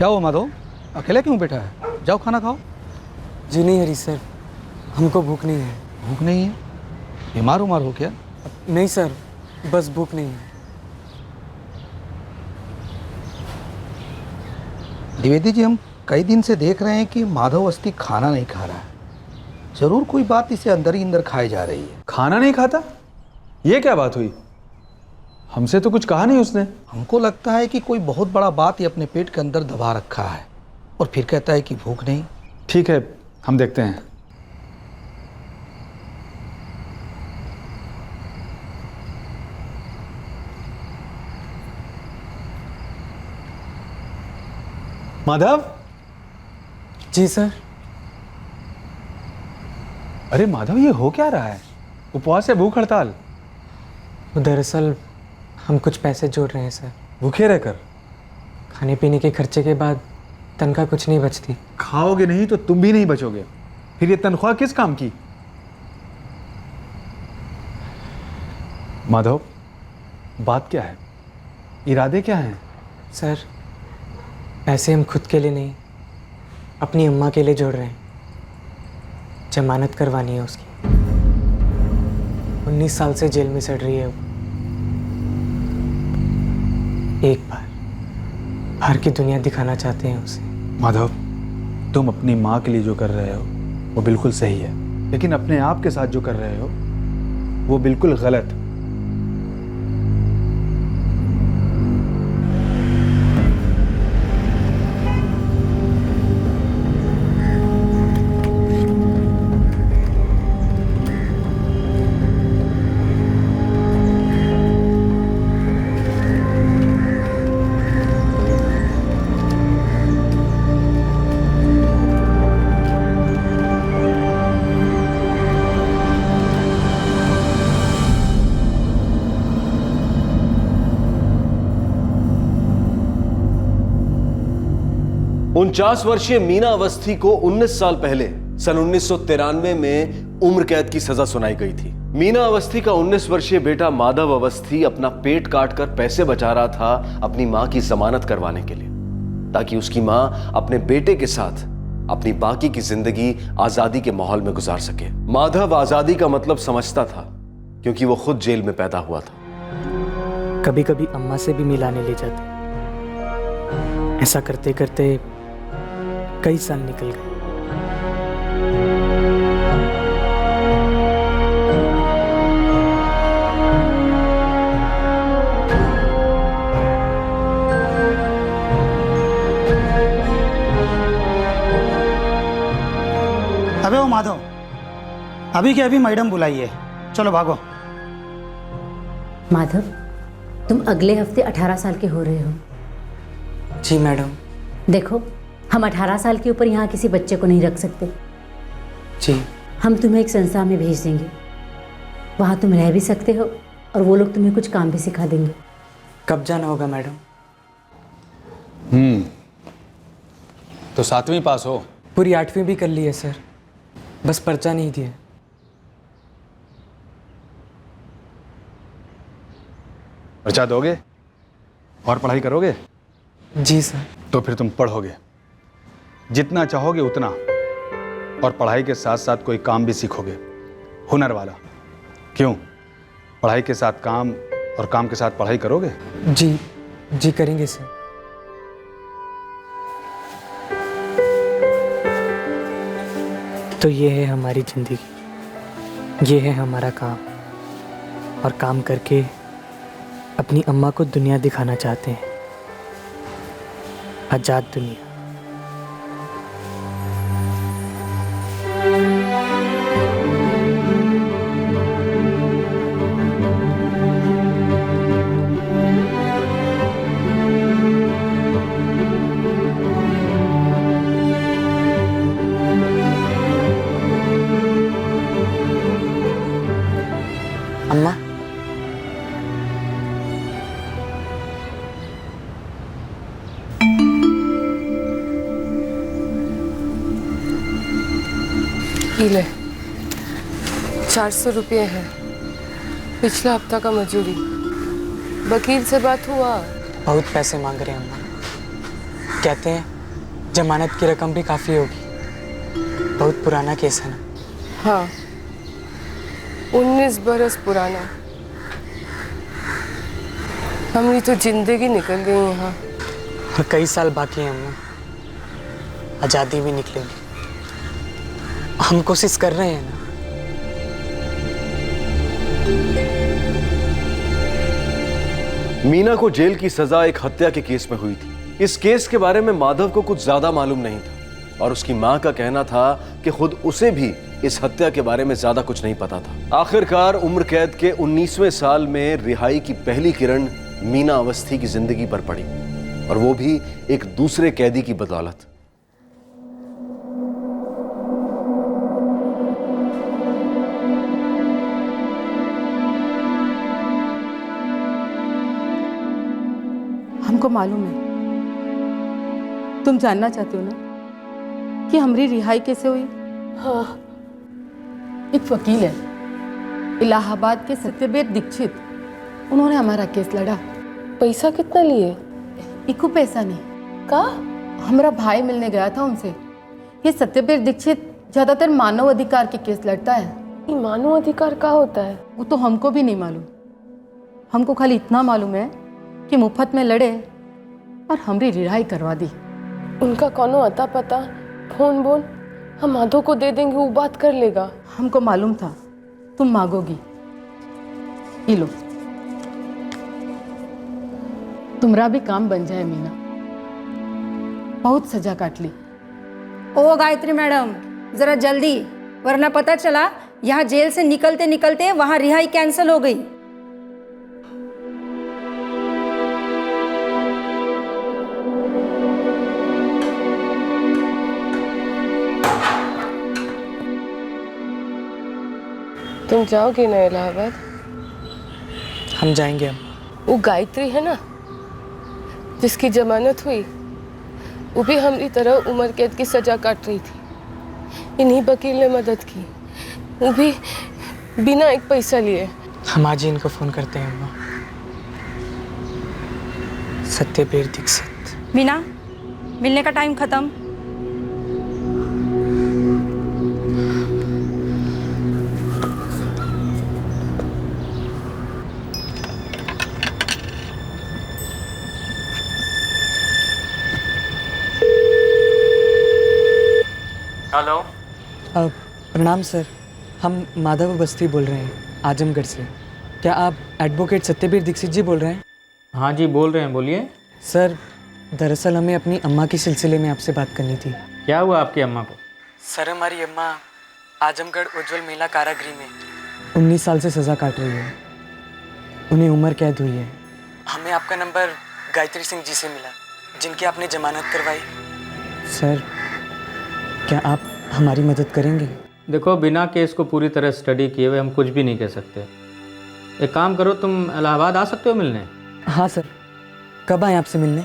क्या हुआ माधव, अकेले क्यों बैठा है? जाओ खाना खाओ। जी नहीं हरी सर, हमको भूख नहीं है। भूख नहीं है? बीमार उमार हो क्या? नहीं सर, बस भूख नहीं है। द्विवेदी जी, हम कई दिन से देख रहे हैं कि माधव अवस्थी खाना नहीं खा रहा है। जरूर कोई बात इसे अंदर ही अंदर खाई जा रही है। खाना नहीं खाता? ये क्या बात हुई? हमसे तो कुछ कहा नहीं उसने। हमको लगता है कि कोई बहुत बड़ा बात ही अपने पेट के अंदर दबा रखा है और फिर कहता है कि भूख नहीं। ठीक है, हम देखते हैं। माधव। जी सर। अरे माधव, ये हो क्या रहा है? उपवास है, भूख हड़ताल? दरअसल हम कुछ पैसे जोड़ रहे हैं सर। भूखे रहकर? खाने पीने के खर्चे के बाद तनख्वाह कुछ नहीं बचती। खाओगे नहीं तो तुम भी नहीं बचोगे। फिर ये तनख्वाह किस काम की? माधव, बात क्या है? इरादे क्या हैं? सर, पैसे हम खुद के लिए नहीं, अपनी अम्मा के लिए जोड़ रहे हैं। जमानत करवानी है उसकी। 19 साल से जेल में सड़ रही है वो। एक बार बाहर की दुनिया दिखाना चाहते हैं उसे। माधव, तुम अपनी माँ के लिए जो कर रहे हो वो बिल्कुल सही है, लेकिन अपने आप के साथ जो कर रहे हो वो बिल्कुल गलत। उनचास वर्षीय मीना अवस्थी को 19 साल पहले सन 1993 में उम्र कैद की सजा सुनाई गई थी। मीना अवस्थी का 19 वर्षीय बेटा माधव अवस्थी अपना पेट काटकर पैसे बचा रहा था अपनी मां की जमानत करवाने के लिए, ताकि उसकी मां अपने बेटे के साथ अपनी बाकी की जिंदगी आजादी के माहौल में गुजार सके। माधव आजादी का मतलब समझता था क्योंकि वो खुद जेल में पैदा हुआ था। कभी कभी अम्मा से भी मिलाने ले जाते। ऐसा करते करते कई साल निकल गए। अबे ओ माधव, अभी के अभी मैडम बुलाइए, चलो भागो। माधव, तुम अगले हफ्ते 18 साल के हो रहे हो। जी मैडम। देखो, हम 18 साल के ऊपर यहाँ किसी बच्चे को नहीं रख सकते। जी। हम तुम्हें एक संस्था में भेज देंगे। वहाँ तुम रह भी सकते हो और वो लोग तुम्हें कुछ काम भी सिखा देंगे। कब जाना होगा मैडम? तो 7वीं पास हो? पूरी 8वीं भी कर ली है सर, बस पर्चा नहीं दिया। पर्चा दोगे और पढ़ाई करोगे? जी सर। तो फिर तुम पढ़ोगे, जितना चाहोगे उतना, और पढ़ाई के साथ साथ कोई काम भी सीखोगे, हुनर वाला। क्यों? पढ़ाई के साथ काम और काम के साथ पढ़ाई करोगे? जी जी करेंगे सर। तो ये है हमारी जिंदगी, ये है हमारा काम, और काम करके अपनी अम्मा को दुनिया दिखाना चाहते हैं, आजाद दुनिया। अम्मा, ये ले, 400 रुपये है, पिछला हफ्ता का मजूरी। वकील से बात हुआ? बहुत पैसे मांग रहे हैं अम्मा। कहते हैं जमानत की रकम भी काफ़ी होगी। बहुत पुराना केस है ना? हाँ, 19 बरस पुराना। हमारी तो जिंदगी निकल गई यहाँ। और कई साल बाकी हैं अम्मा, आज़ादी भी निकलेगी। हम कोशिश कर रहे हैं ना। मीना को जेल की सजा एक हत्या के केस में हुई थी। इस केस के बारे में माधव को कुछ ज्यादा मालूम नहीं था और उसकी मां का कहना था कि खुद उसे भी इस हत्या के बारे में ज्यादा कुछ नहीं पता था। आखिरकार उम्र कैद के 19वें साल में रिहाई की पहली किरण मीना अवस्थी की जिंदगी पर पड़ी, और वो भी एक दूसरे कैदी की बदौलत। हमको मालूम है, तुम जानना चाहते हो ना कि हमारी रिहाई कैसे हुई? हाँ। एक वकील है इलाहाबाद के सत्यवीर दीक्षित, उन्होंने हमारा केस लड़ा। पैसा कितना लिए? इको पैसा नहीं का? हमारा भाई मिलने गया था उनसे। ये सत्यवीर दीक्षित ज्यादातर मानव अधिकार के केस लड़ता है। ये मानव अधिकार का होता है? वो तो हमको भी नहीं मालूम। हमको खाली इतना मालूम है कि मुफ्त में लड़े और हमारी रिहाई करवा दी। उनका कोनो अता पता, फोन बोन हम माधव को दे देंगे, वो बात कर लेगा। हमको मालूम था तुम मांगोगी। ये लो, तुम्हारा भी काम बन जाए मीना। बहुत सजा काट ली। ओ गायत्री मैडम, जरा जल्दी, वरना पता चला यहाँ जेल से निकलते निकलते वहाँ रिहाई कैंसिल हो गई। तुम जाओगे ना इलाहाबाद? हम जाएंगे हम। वो गायत्री है ना जिसकी जमानत हुई, वो भी हमारी तरह उम्र कैद की सजा काट रही थी। इन्हीं वकील ने मदद की, वो भी बिना एक पैसा लिए। हम आज ही इनको फ़ोन करते हैं अम्मा। सत्यवीर दीक्षित। मीना, मिलने का टाइम खत्म। हेलो। प्रणाम सर, हम माधव अवस्थी बोल रहे हैं आजमगढ़ से। क्या आप एडवोकेट सत्यवीर दीक्षित जी बोल रहे हैं? हाँ जी, बोल रहे हैं, बोलिए। सर, दरअसल हमें अपनी अम्मा के सिलसिले में आपसे बात करनी थी। क्या हुआ आपकी अम्मा को? सर, हमारी अम्मा आजमगढ़ उज्ज्वल मेला कारागृह में 19 साल से सज़ा काट रही है। उन्हें उम्र कैद हुई है। हमें आपका नंबर गायत्री सिंह जी से मिला, जिनकी आपने जमानत करवाई। सर, क्या आप हमारी मदद करेंगे? देखो, बिना केस को पूरी तरह स्टडी किए हुए हम कुछ भी नहीं कह सकते। एक काम करो, तुम इलाहाबाद आ सकते हो मिलने? हाँ सर। कब आए आपसे मिलने?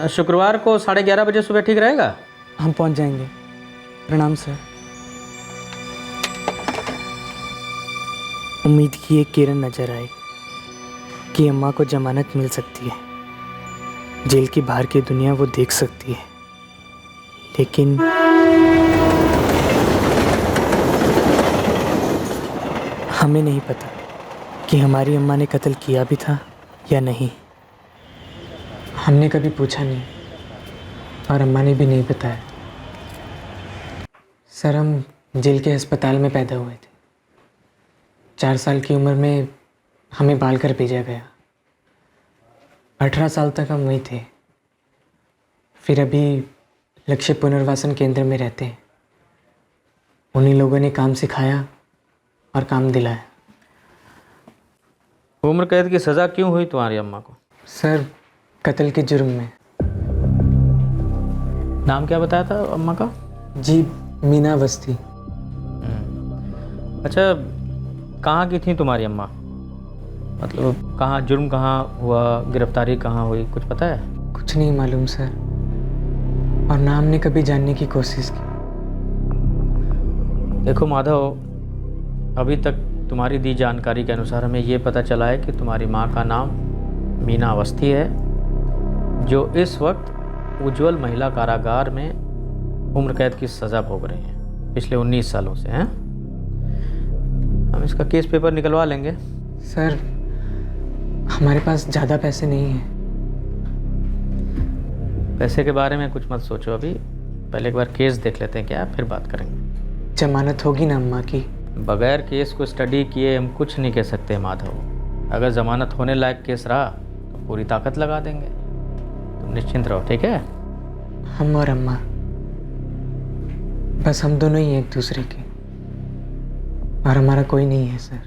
शुक्रवार को 11:30 बजे सुबह ठीक रहेगा? हम पहुंच जाएंगे। प्रणाम सर। उम्मीद की एक किरण नजर आई कि अम्मा को जमानत मिल सकती है, जेल की बाहर की दुनिया वो देख सकती है। लेकिन हमें नहीं पता कि हमारी अम्मा ने कत्ल किया भी था या नहीं। हमने कभी पूछा नहीं और अम्मा ने भी नहीं बताया। सर, हम जेल के अस्पताल में पैदा हुए थे। 4 साल की उम्र में हमें बाल कर भेजा गया। 18 साल तक हम वहीं थे। फिर अभी लक्ष्य पुनर्वासन केंद्र में रहते हैं। उन्हीं लोगों ने काम सिखाया और काम दिलाया। उम्र कैद की सज़ा क्यों हुई तुम्हारी अम्मा को? सर, कत्ल के जुर्म में। नाम क्या बताया था अम्मा का? जी, मीना अवस्थी। अच्छा, कहाँ की थी तुम्हारी अम्मा? मतलब कहाँ, जुर्म कहाँ हुआ, गिरफ्तारी कहाँ हुई, कुछ पता है? कुछ नहीं मालूम सर, और ना हमने कभी जानने की कोशिश की। देखो माधव, अभी तक तुम्हारी दी जानकारी के अनुसार हमें ये पता चला है कि तुम्हारी माँ का नाम मीना अवस्थी है, जो इस वक्त उज्जवल महिला कारागार में उम्र कैद की सज़ा भोग रही हैं पिछले 19 सालों से। हैं, हम इसका केस पेपर निकलवा लेंगे। सर, हमारे पास ज़्यादा पैसे नहीं हैं। पैसे के बारे में कुछ मत सोचो अभी, पहले एक बार केस देख लेते हैं क्या, फिर बात करेंगे। जमानत होगी ना अम्मा की? बगैर केस को स्टडी किए हम कुछ नहीं कह सकते माधव। अगर जमानत होने लायक केस रहा तो पूरी ताकत लगा देंगे, तुम निश्चिंत रहो, ठीक है? हम और अम्मा, बस हम दोनों ही एक दूसरे के, और हमारा कोई नहीं है सर।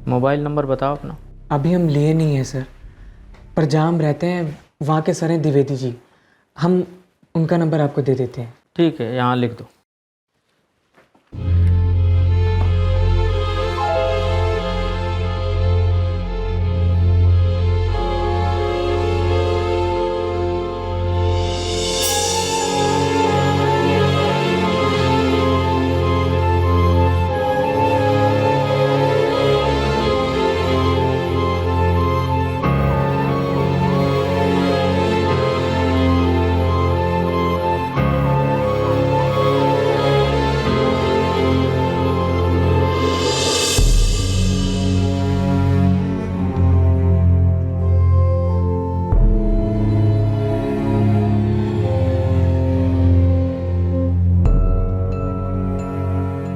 मोबाइल नंबर बताओ अपना। अभी हम लिए नहीं है सर, पर जहाँ हम रहते हैं वहाँ के सर हैं द्विवेदी जी, हम उनका नंबर आपको दे देते हैं। ठीक है, यहाँ लिख दो।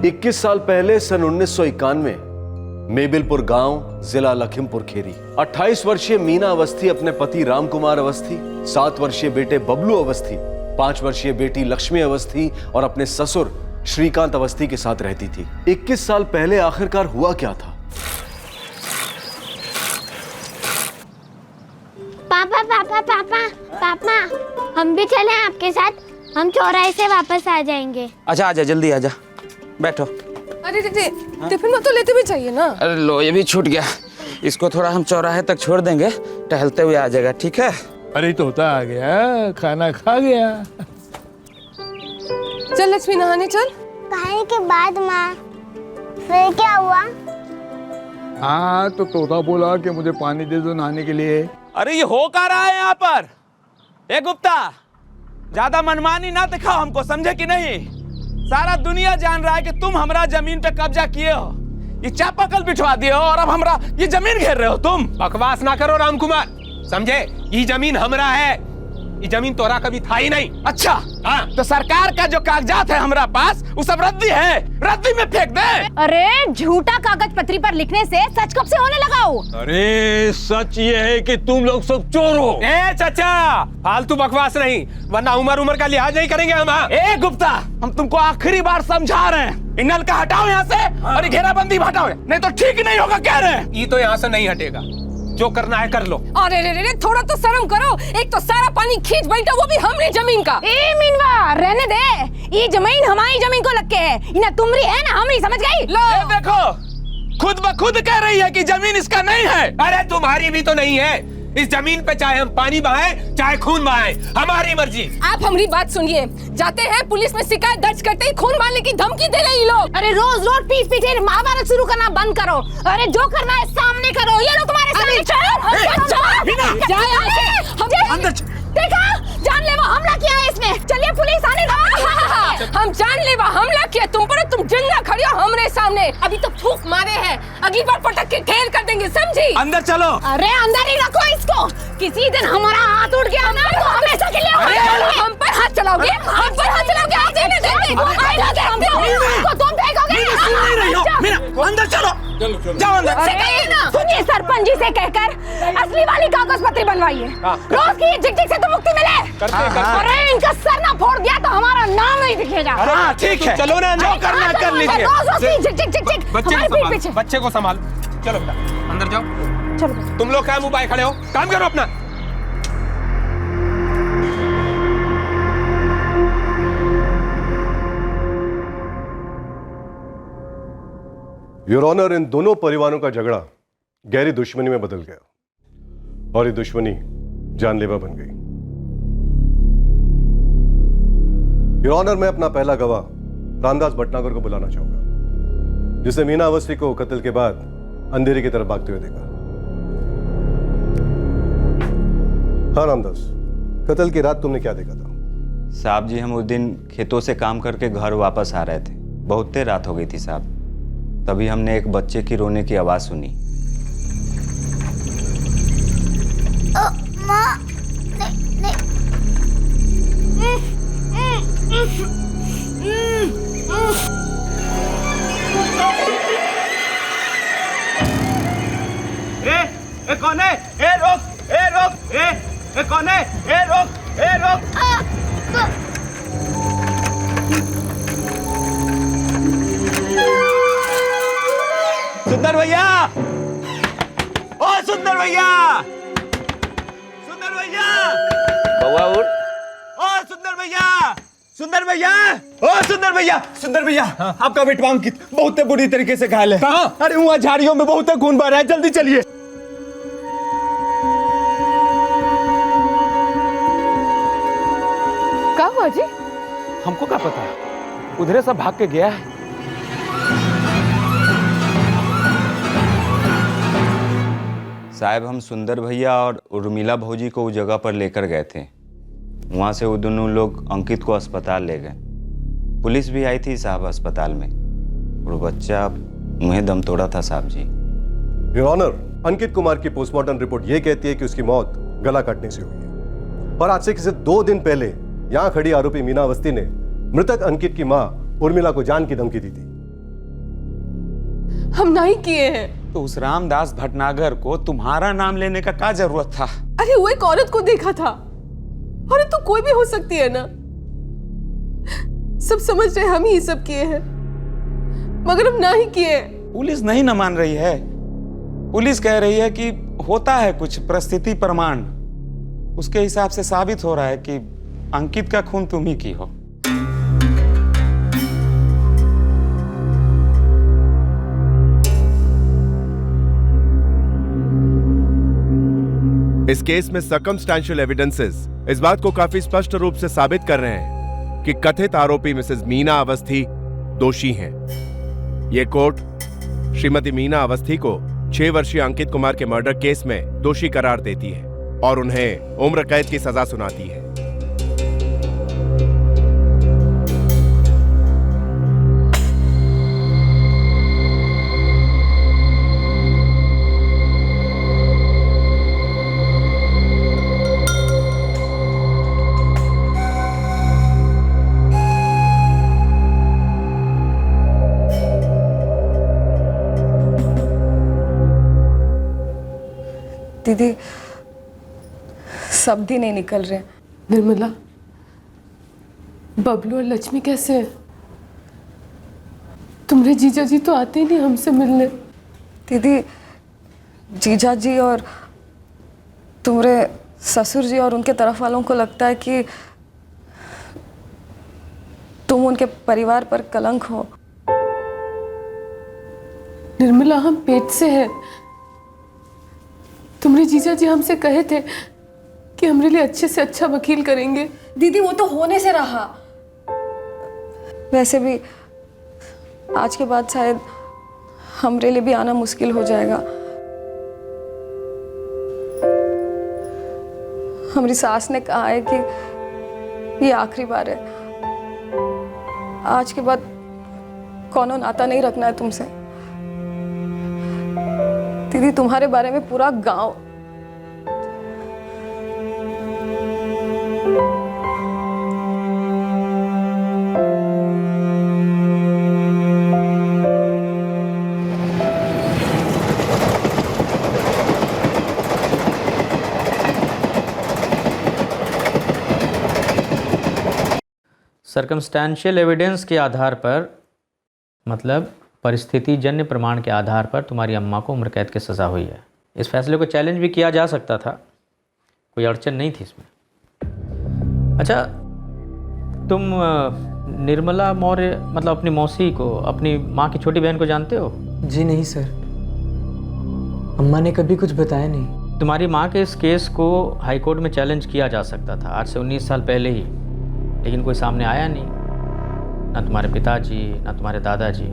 इक्कीस साल पहले सन 1991 मेबिलपुर गांव, जिला लखीमपुर खीरी। 28 वर्षीय मीना अवस्थी अपने पति रामकुमार अवस्थी, 7 वर्षीय बेटे बबलू अवस्थी, 5 वर्षीय बेटी लक्ष्मी अवस्थी और अपने ससुर श्रीकांत अवस्थी के साथ रहती थी। 21 साल पहले आखिरकार हुआ क्या था? पापा पापा पापा पापा, हम भी चलें आपके साथ? हम चौराहे से वापस आ जाएंगे। अच्छा आजा, जल्दी आजा, बैठो। अरे टिफिन में तो लेते भी चाहिए ना। अरे लो, ये भी छूट गया। इसको थोड़ा हम चौराहे तक छोड़ देंगे, टहलते हुए आ जाएगा, ठीक है? अरे तोता आ गया, खाना खा गया। चल लक्ष्मी, नहाने चल। खाने के बाद माँ, फिर क्या हुआ? हाँ, तो तोता बोला कि मुझे पानी दे दो नहाने के लिए। अरे ये हो क्या रहा है यहाँ पर? ए गुप्ता, ज्यादा मनमानी ना दिखाओ हमको, समझे कि नहीं? सारा दुनिया जान रहा है कि तुम हमरा जमीन पे कब्जा किए हो, ये चापाकल बिठवा दिए हो और अब हमरा ये जमीन घेर रहे हो तुम। बकवास ना करो रामकुमार, समझे? ये जमीन हमरा है, ये जमीन तोरा कभी था ही नहीं। अच्छा, हाँ। तो सरकार का जो कागजात है हमरा पास, वो सब रद्दी है, रद्दी में फेंक दे। अरे झूठा कागज पत्री पर लिखने से सच कब से होने लगा हो? अरे सच ये है कि तुम लोग सब चोर हो। ए चाचा, फालतू बकवास नहीं, वरना उम्र का लिहाज नहीं करेंगे हम। ए गुप्ता, हम तुमको आखिरी बार समझा रहे हैं, इन नल का हटाओ यहाँ से और ये घेराबंदी हटाओ, नहीं तो ठीक नहीं होगा, कह रहे हैं। ये तो यहाँ से नहीं हटेगा, जो करना है कर लो। अरे रे, थोड़ा तो शर्म करो। एक तो सारा पानी खींच बैठा, वो भी हमने जमीन का। ए मीनवा, रहने दे, ये जमीन हमारी जमीन को लग के है, ना तुम्हारी है ना हमारी, समझ गई? लो देखो, खुद ब खुद कह रही है कि जमीन इसका नहीं है। अरे तुम्हारी भी तो नहीं है। इस जमीन पे चाहे हम पानी बहाएं, चाहे खून बहाएं, हमारी मर्जी। आप हमारी बात सुनिए, जाते हैं पुलिस में शिकायत दर्ज करते ही खून मारने की धमकी दे रहे लोग। अरे रोज रोज पीठ पीछे महाभारत शुरू करना बंद करो। अरे जो करना है सामने करो, ये लो तुम्हारे सामने। देखा, जानलेवा हमला किया है इसने। चलिए पुलिस आने दो। हम जानलेवा हमला किया तुम पर, तुम जिंदा खड़ी हो हमरे सामने। अभी तो फूंक मारे हैं, अगली बार पटक के ढेर कर देंगे, समझी? अंदर चलो। अरे अंदर ही रखो इसको, किसी दिन हमारा हाथ उठ गया ना तो हमेशा के लिए हम पर हाथ चलाओगे, हम पर हाथ चलाओगे। तुम फेंकोगे। अंदर चलो, जाओ अंदर। सुनिए, सरपंच जी से कहकर असली वाली कागज पत्री बनवाइए, रोज की झिक-झिक से तो मुक्ति मिले। अरे इनका सर ना फोड़ दिया तो हमारा नाम नहीं दिखेगा। हाँ ठीक है, चलो ना, जो करना कर लीजिए। बच्चे को संभाल, चलो बेटा अंदर जाओ। चलो तुम लोग क्या मुंह पाए खड़े हो, काम करो अपना। योर ऑनर, इन दोनों परिवारों का झगड़ा गहरी दुश्मनी में बदल गया और ये दुश्मनी जानलेवा बन गई। योर ऑनर, मैं अपना पहला गवाह रामदास भटनागर को बुलाना चाहूंगा। जिसने मीना अवस्थी को कत्ल के बाद अंधेरे की तरफ भागते हुए देखा। हाँ रामदास, कत्ल की रात तुमने क्या देखा था? साहब जी, हम उस दिन खेतों से काम करके घर वापस आ रहे थे। बहुत देर रात हो गई थी साहब। तभी हमने एक बच्चे की रोने की आवाज़ सुनी। माँ, नहीं, नहीं। ए कौन है? ए रोक, ए रोक, ए कौन है? ए रोक, ए रोक। सुंदर भैया, ओ सुंदर भैया, सुंदर भैया, बउआ उठ। ओ सुंदर भैया, सुंदर भैया, ओ सुंदर भैया, सुंदर भैया, आपका बेटवा अंकित बहुत बुरी तरीके से घायल है। कहाँ? अरे वहाँ झाड़ियों में बहुत खून बह रहा है, जल्दी चलिए। क्या हुआ जी? हमको क्या पता, उधरे सब भाग के गया है। साहब, हम सुंदर भैया और उर्मिला भौजी को उस जगह पर लेकर गए थे। वहाँ से वो दोनों लोग अंकित को अस्पताल ले गए। पुलिस भी आई थी साहब अस्पताल में, और बच्चा मुँह दम तोड़ा था साहब जी। योर ऑनर, अंकित कुमार की पोस्टमार्टम रिपोर्ट ये कहती है कि उसकी मौत गला काटने से हुई है। और आज से सिर्फ 2 दिन पहले यहाँ खड़ी आरोपी मीना अवस्थी ने मृतक अंकित की माँ उर्मिला को जान की धमकी दी थी। हम नहीं किए हैं। तो उस रामदास भटनागर को तुम्हारा नाम लेने का क्या जरूरत था? अरे वो एक औरत को देखा था। अरे तो कोई भी हो सकती है ना। सब समझ रहे हम ही सब किए हैं, मगर हम ना ही किए। पुलिस नहीं न मान रही है। पुलिस कह रही है कि होता है कुछ परिस्थिति प्रमाण, उसके हिसाब से साबित हो रहा है कि अंकित का खून तुम ही की हो। इस केस में सर्कमस्टेंशियल एविडेंसेस इस बात को काफी स्पष्ट रूप से साबित कर रहे हैं कि कथित आरोपी मिसेस मीना अवस्थी दोषी हैं। ये कोर्ट श्रीमती मीना अवस्थी को 6 वर्षीय अंकित कुमार के मर्डर केस में दोषी करार देती है और उन्हें उम्र कैद की सजा सुनाती है। दीदी, शब्द ही नहीं निकल रहे। निर्मला, बबलू और लक्ष्मी कैसे हैं? तुम्हारे जीजा जी तो आते ही नहीं हमसे मिलने। दीदी, जीजा जी और तुम्हारे ससुर जी और उनके तरफ वालों को लगता है कि तुम उनके परिवार पर कलंक हो। निर्मला, हम पेट से हैं। तुम्हारे जीजा जी हमसे कहे थे कि हमारे लिए अच्छे से अच्छा वकील करेंगे। दीदी, वो तो होने से रहा। वैसे भी आज के बाद शायद हमारे लिए भी आना मुश्किल हो जाएगा। हमारी सास ने कहा है कि ये आखिरी बार है। आज के बाद कोनो नाता नहीं रखना है तुमसे। दीदी, तुम्हारे बारे में पूरा गांव सर्कमस्टेंशियल एविडेंस के आधार पर, मतलब परिस्थिति जन्य प्रमाण के आधार पर तुम्हारी अम्मा को उम्र कैद की सज़ा हुई है। इस फैसले को चैलेंज भी किया जा सकता था, कोई अड़चन नहीं थी इसमें। अच्छा, तुम निर्मला मौर्य मतलब अपनी मौसी को, अपनी माँ की छोटी बहन को जानते हो? जी नहीं सर, अम्मा ने कभी कुछ बताया नहीं। तुम्हारी माँ के इस केस को हाई कोर्ट में चैलेंज किया जा सकता था आज से 19 साल पहले ही, लेकिन कोई सामने आया नहीं, ना तुम्हारे पिताजी ना तुम्हारे दादाजी।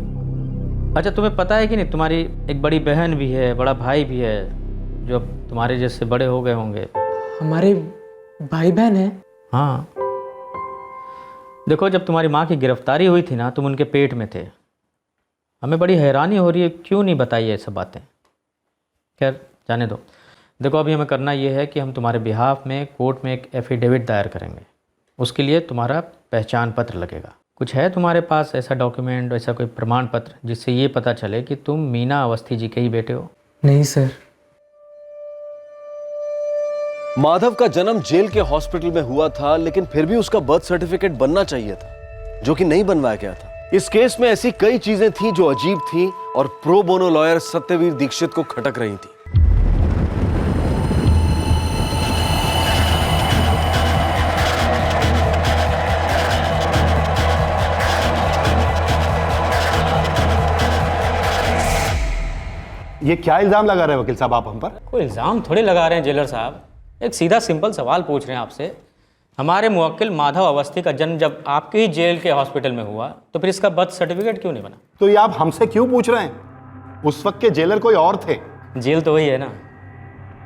अच्छा, तुम्हें पता है कि नहीं, तुम्हारी एक बड़ी बहन भी है, बड़ा भाई भी है, जो अब तुम्हारे जैसे बड़े हो गए होंगे। हमारे भाई बहन है? हाँ। देखो, जब तुम्हारी माँ की गिरफ्तारी हुई थी ना, तुम उनके पेट में थे। हमें बड़ी हैरानी हो रही है, क्यों नहीं बताई ये सब बातें। खैर, जाने दो। देखो, अभी हमें करना ये है कि हम तुम्हारे बिहाफ में कोर्ट में एक एफिडेविट दायर करेंगे। उसके लिए तुम्हारा पहचान पत्र लगेगा। कुछ है तुम्हारे पास ऐसा डॉक्यूमेंट, ऐसा कोई प्रमाण पत्र जिससे ये पता चले कि तुम मीना अवस्थी जी के ही बेटे हो? नहीं सर। माधव का जन्म जेल के हॉस्पिटल में हुआ था, लेकिन फिर भी उसका बर्थ सर्टिफिकेट बनना चाहिए था, जो कि नहीं बनवाया गया था। इस केस में ऐसी कई चीजें थीं जो अजीब थीं और pro bono lawyer Satyaveer Dixit को खटक रही थी। ये क्या इल्जाम लगा रहे हैं वकील साहब आप हम पर? कोई इल्ज़ाम थोड़े लगा रहे हैं जेलर साहब, एक सीधा सिंपल सवाल पूछ रहे हैं आपसे। हमारे मुवक्किल माधव अवस्थी का जन्म जब आपके ही जेल के हॉस्पिटल में हुआ, तो फिर इसका बर्थ सर्टिफिकेट क्यों नहीं बना? तो ये आप हमसे क्यों पूछ रहे हैं? उस वक्त के जेलर कोई और थे। जेल तो वही है ना,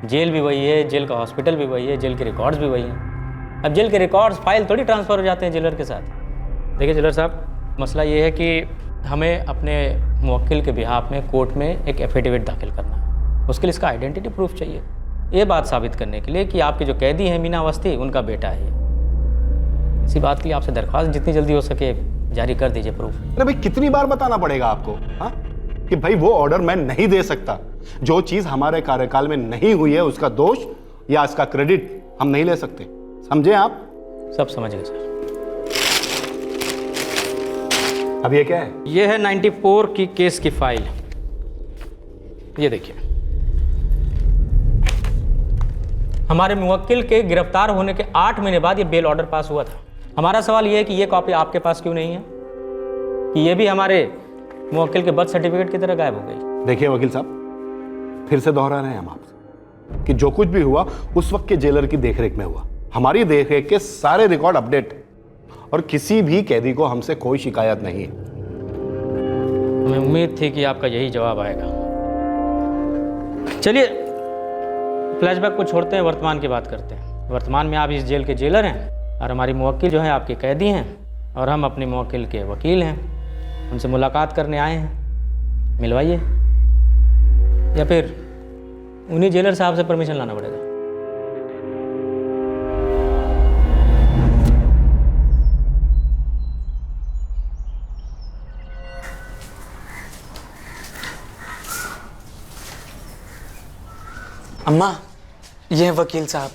जेल भी वही है, जेल का हॉस्पिटल भी वही है, जेल के रिकॉर्ड्स भी वही हैं। अब जेल के रिकॉर्ड्स फाइल थोड़ी ट्रांसफ़र हो जाते हैं जेलर के साथ। देखिए जेलर साहब, मसला ये है कि हमें अपने मुवक्किल के बिहाफ में कोर्ट में एक एफिडेविट दाखिल करना है। उसके लिए इसका आइडेंटिटी प्रूफ चाहिए, ये बात साबित करने के लिए कि आपके जो कैदी हैं मीना अवस्थी, उनका बेटा है ये। इसी बात के लिए आपसे दरख्वास्त जितनी जल्दी हो सके जारी कर दीजिए प्रूफ। अरे भाई, कितनी बार बताना पड़ेगा आपको हाँ? कि भाई वो ऑर्डर मैं नहीं दे सकता। जो चीज हमारे कार्यकाल में नहीं हुई है उसका दोष या इसका क्रेडिट हम नहीं ले सकते, समझे आप? सब समझ गए सर। अब ये क्या है? ये है 94 की केस की फाइल। ये देखिए, हमारे मुवक्किल के गिरफ्तार होने के 8 महीने बाद ये बेल ऑर्डर पास हुआ था। हमारा सवाल ये है कि ये कॉपी आपके पास क्यों नहीं है, कि ये भी हमारे मुवक्किल के बर्थ सर्टिफिकेट की तरह गायब हो गई। देखिए वकील साहब, फिर से दोहरा रहे हैं हम आपसे कि जो कुछ भी हुआ उस वक्त के जेलर की देखरेख में हुआ। हमारी देखरेख के सारे रिकॉर्ड अपडेट है और किसी भी कैदी को हमसे कोई शिकायत नहीं है। हमें उम्मीद थी कि आपका यही जवाब आएगा। चलिए, फ्लैशबैक को छोड़ते हैं, वर्तमान की बात करते हैं। वर्तमान में आप इस जेल के जेलर हैं और हमारी मुवक्किल जो है आपके कैदी हैं, और हम अपने मुवक्किल के वकील हैं। उनसे मुलाकात करने आए हैं, मिलवाइए, या फिर उन्हीं जेलर साहब से परमिशन लाना पड़ेगा। अम्मा, ये हैं वकील साहब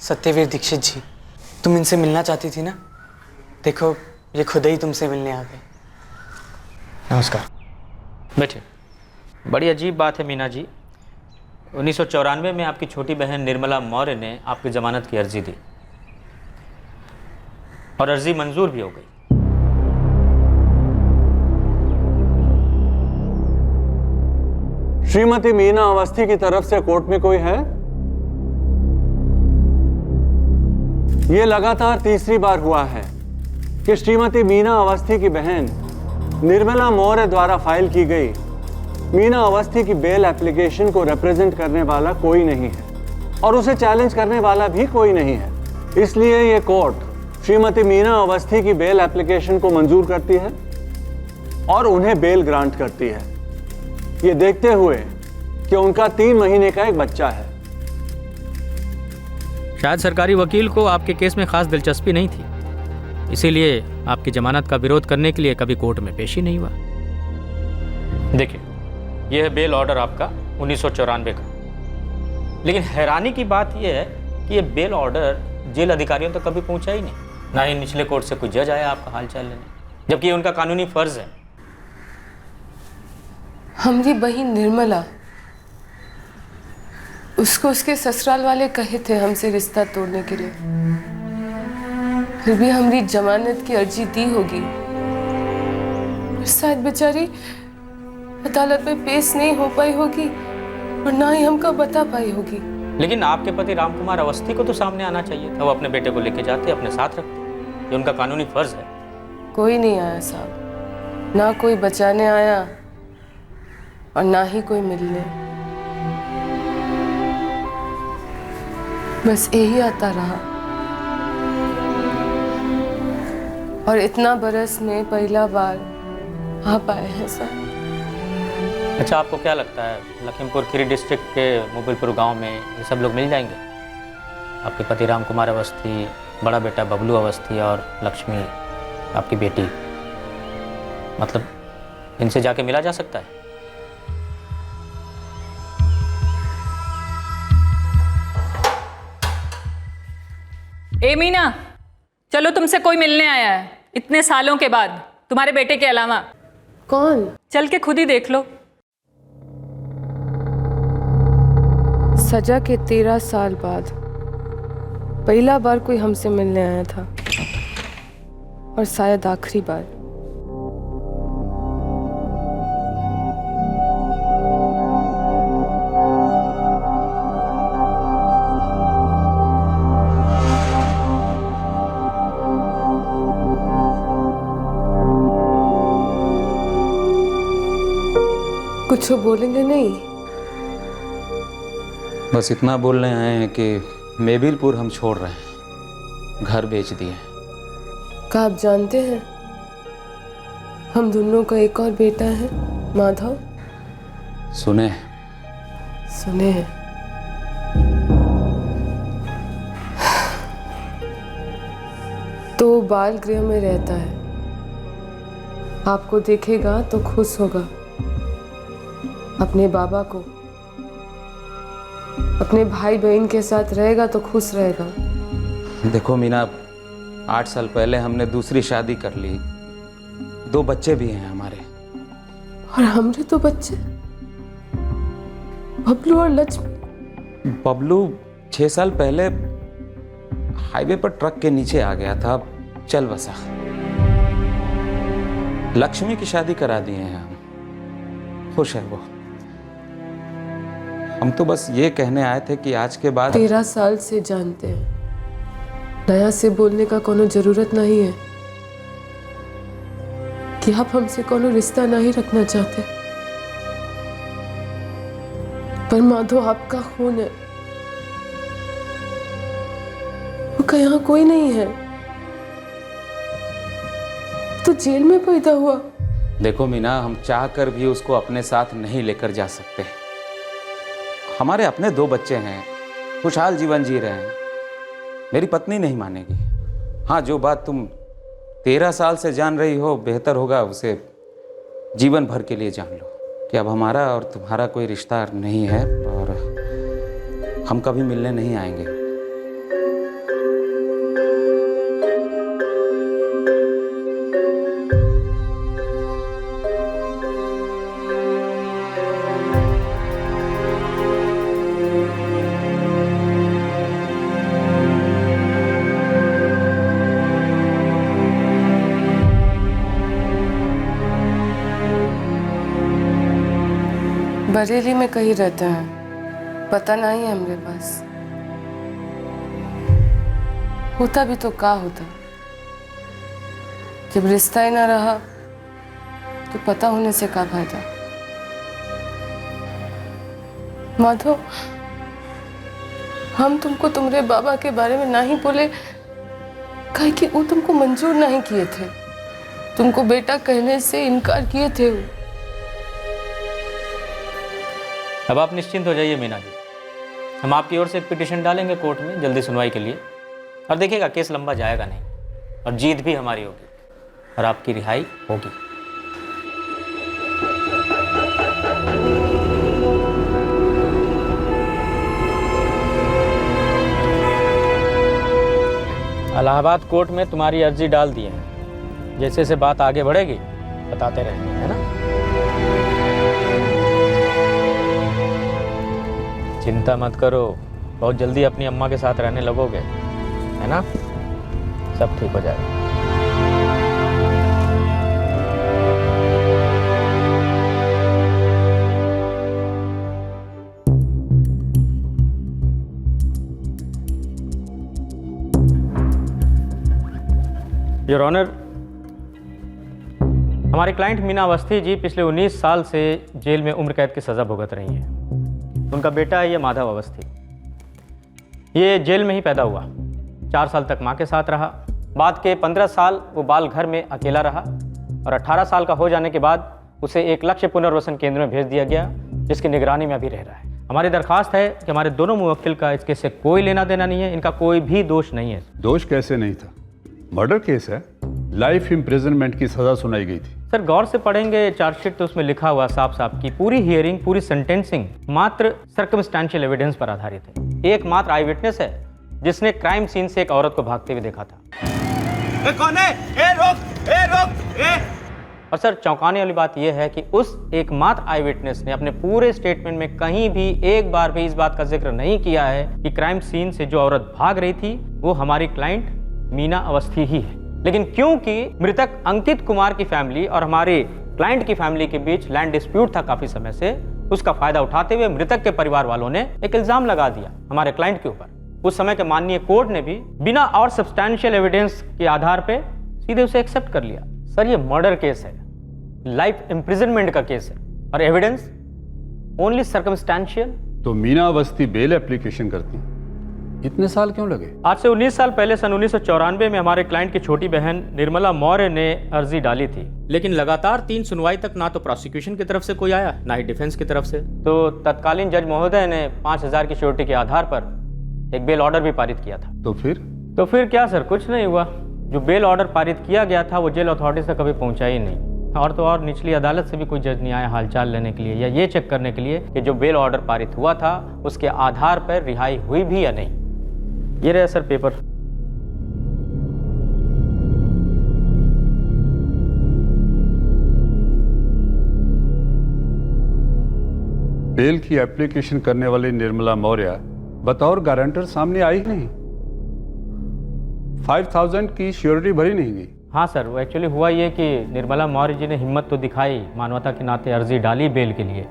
सत्यवीर दीक्षित जी। तुम इनसे मिलना चाहती थी ना, देखो ये खुद ही तुमसे मिलने आ गए। नमस्कार, बैठिए। बड़ी अजीब बात है मीना जी, 1994 में आपकी छोटी बहन निर्मला मौर्य ने आपकी ज़मानत की अर्जी दी और अर्जी मंजूर भी हो गई। श्रीमती मीना अवस्थी की तरफ से कोर्ट में कोई है? यह लगातार तीसरी बार हुआ है कि श्रीमती मीना अवस्थी की बहन निर्मला मौर्य द्वारा फाइल की गई मीना अवस्थी की बेल एप्लीकेशन को रिप्रेजेंट करने वाला कोई नहीं है और उसे चैलेंज करने वाला भी कोई नहीं है। इसलिए यह कोर्ट श्रीमती मीना अवस्थी की बेल एप्लीकेशन को मंजूर करती है और उन्हें बेल ग्रांट करती है, ये देखते हुए कि उनका 3 महीने का एक बच्चा है। शायद सरकारी वकील को आपके केस में खास दिलचस्पी नहीं थी, इसीलिए आपकी जमानत का विरोध करने के लिए कभी कोर्ट में पेश ही नहीं हुआ। देखिए, यह है बेल ऑर्डर आपका 1994 का, लेकिन हैरानी की बात यह है कि यह बेल ऑर्डर जेल अधिकारियों तक कभी पहुंचा ही नहीं, ना ही निचले कोर्ट से कोई जज आया आपका हालचाल लेने, जबकि उनका कानूनी फर्ज है। हमारी बहन निर्मला, उसको उसके ससुराल वाले कहे थे हमसे रिश्ता तोड़ने के लिए, फिर भी हमारी जमानत की अर्जी दी होगी। शायद बेचारी अदालत में पेश नहीं हो पाई होगी और ना ही हमको बता पाई होगी। लेकिन आपके पति रामकुमार अवस्थी को तो सामने आना चाहिए था, वो अपने बेटे को लेके जाते, अपने साथ रखते, ये उनका कानूनी फर्ज है। कोई नहीं आया साहब, ना कोई बचाने आया और ना ही कोई मिलने। बस यही आता रहा और इतना बरस में पहला बार आप आए हैं सर। अच्छा, आपको क्या लगता है लखीमपुर खीरी डिस्ट्रिक्ट के मोबिलपुर गांव में ये सब लोग मिल जाएंगे? आपके पति राम कुमार अवस्थी, बड़ा बेटा बबलू अवस्थी और लक्ष्मी आपकी बेटी, मतलब इनसे जाके मिला जा सकता है? ए मीना, चलो तुमसे कोई मिलने आया है इतने सालों के बाद, तुम्हारे बेटे के अलावा। कौन? चल के खुद ही देख लो। सजा के 13 साल बाद पहला बार कोई हमसे मिलने आया था और शायद आखिरी बार। कुछ बोलेंगे नहीं? बस इतना बोलने आए हैं कि मेबिलपुर हम छोड़ रहे हैं, घर बेच दिए। क्या आप जानते हैं हम दोनों का एक और बेटा है, माधव? सुने सुने हैं। तो बाल गृह में रहता है, आपको देखेगा तो खुश होगा। अपने बाबा को, अपने भाई बहन के साथ रहेगा तो खुश रहेगा। देखो मीना, 8 साल पहले हमने दूसरी शादी कर ली, 2 बच्चे भी हैं हमारे। और हमरे तो बच्चे, बबलू और लक्ष्मी। बबलू 6 साल पहले हाईवे पर ट्रक के नीचे आ गया था, चल बसा। लक्ष्मी की शादी करा दिए हैं हम, खुश है वो। हम तो बस ये कहने आए थे कि आज के बाद 13 साल से जानते हैं, नया से बोलने का कोनो जरूरत नहीं है कि आप हमसे कोनो रिश्ता नहीं रखना चाहते। पर माधव आपका खून है, उसका यहाँ कोई नहीं है, तो जेल में पैदा हुआ। देखो मीना, हम चाह कर भी उसको अपने साथ नहीं लेकर जा सकते। हमारे अपने 2 बच्चे हैं, खुशहाल जीवन जी रहे हैं। मेरी पत्नी नहीं मानेगी। हाँ, जो बात तुम 13 साल से जान रही हो, बेहतर होगा उसे जीवन भर के लिए जान लो कि अब हमारा और तुम्हारा कोई रिश्ता नहीं है और हम कभी मिलने नहीं आएंगे। बरेली में कहीं रहते हैं, पता नहीं है हमारे पास। होता भी तो क्या होता, जब रिश्ता ही ना रहा तो पता होने से क्या फायदा। माधव, हम तुमको तुम्हारे बाबा के बारे में नहीं बोले काहे कि वो तुमको मंजूर नहीं किए थे, तुमको बेटा कहने से इनकार किए थे। अब आप निश्चिंत हो जाइए मीना जी, हम आपकी ओर से एक पिटीशन डालेंगे कोर्ट में जल्दी सुनवाई के लिए, और देखिएगा केस लंबा जाएगा नहीं और जीत भी हमारी होगी और आपकी रिहाई होगी। इलाहाबाद कोर्ट में तुम्हारी अर्जी डाल दी है, जैसे से बात आगे बढ़ेगी बताते रहेंगे, है ना? चिंता मत करो, बहुत जल्दी अपनी अम्मा के साथ रहने लगोगे, है ना? सब ठीक हो जाएगा। योर ऑनर, हमारे क्लाइंट मीना अवस्थी जी पिछले 19 साल से जेल में उम्र कैद की सज़ा भुगत रही हैं। उनका बेटा है ये माधव अवस्थी। ये जेल में ही पैदा हुआ, 4 साल तक माँ के साथ रहा। बाद के 15 साल वो बाल घर में अकेला रहा और 18 साल का हो जाने के बाद उसे एक लक्ष्य पुनर्वसन केंद्र में भेज दिया गया, जिसकी निगरानी में अभी रह रहा है। हमारी दरख्वास्त है कि हमारे दोनों मुवक्किल का इस केस से कोई लेना देना नहीं है, इनका कोई भी दोष नहीं है। दोष कैसे नहीं था? मर्डर केस है, लाइफ इम्प्रिजनमेंट की सजा सुनाई गई थी। सर गौर से पढ़ेंगे चार्जशीट तो उसमें लिखा हुआ साफ साफ कि पूरी हियरिंग, पूरी सेंटेंसिंग मात्र सर्कमस्टेंशियल एविडेंस पर आधारित है। एकमात्र आई विटनेस है जिसने क्राइम सीन से एक औरत को भागते हुए देखा था। कौन है? रोक! और सर चौंकाने वाली बात यह है कि उस एकमात्र आई विटनेस ने अपने पूरे स्टेटमेंट में कहीं भी एक बार भी इस बात का जिक्र नहीं किया है कि क्राइम सीन से जो औरत भाग रही थी वो हमारी क्लाइंट मीना अवस्थी ही है। लेकिन क्योंकि मृतक अंकित कुमार की फैमिली और हमारे क्लाइंट की फैमिली के बीच लैंड डिस्प्यूट था काफी समय से, उसका फायदा उठाते हुए मृतक के परिवार वालों ने एक इल्जाम लगा दिया हमारे क्लाइंट के ऊपर। उस समय के माननीय कोर्ट ने भी बिना और सब्सटैंशियल एविडेंस के आधार पे सीधे उसे एक्सेप्ट कर लिया। सर ये मर्डर केस है, लाइफ इम्प्रिजनमेंट का केस है और एविडेंस ओनली सर्कमस्टेंशियल। तो मीना अवस्थी बेल एप्लीकेशन करती, इतने साल क्यों लगे? आज से 19 साल पहले सन 1994 में हमारे क्लाइंट की छोटी बहन निर्मला मौर्य ने अर्जी डाली थी, लेकिन लगातार 3 सुनवाई तक ना तो प्रोसिक्यूशन की तरफ से कोई आया ना ही डिफेंस की तरफ से। तो तत्कालीन जज महोदय ने 5000 की श्योरिटी के आधार पर एक बेल ऑर्डर भी पारित किया था। तो फिर क्या सर, कुछ नहीं हुआ। जो बेल ऑर्डर पारित किया गया था वो जेल अथॉरिटी तक कभी पहुंचा ही नहीं। और तो और निचली अदालत से भी कोई जज नहीं आया हालचाल लेने के लिए या ये चेक करने के लिए कि जो बेल ऑर्डर पारित हुआ था उसके आधार पर रिहाई हुई भी या नहीं। ये रहे सर पेपर। बेल की एप्लीकेशन करने वाली निर्मला मौर्य बतौर गारंटर सामने आई नहीं, 5000 की श्योरिटी भरी नहीं गई। हाँ सर, वो एक्चुअली हुआ ये कि निर्मला मौर्य जी ने हिम्मत तो दिखाई, मानवता के नाते अर्जी डाली बेल के लिए,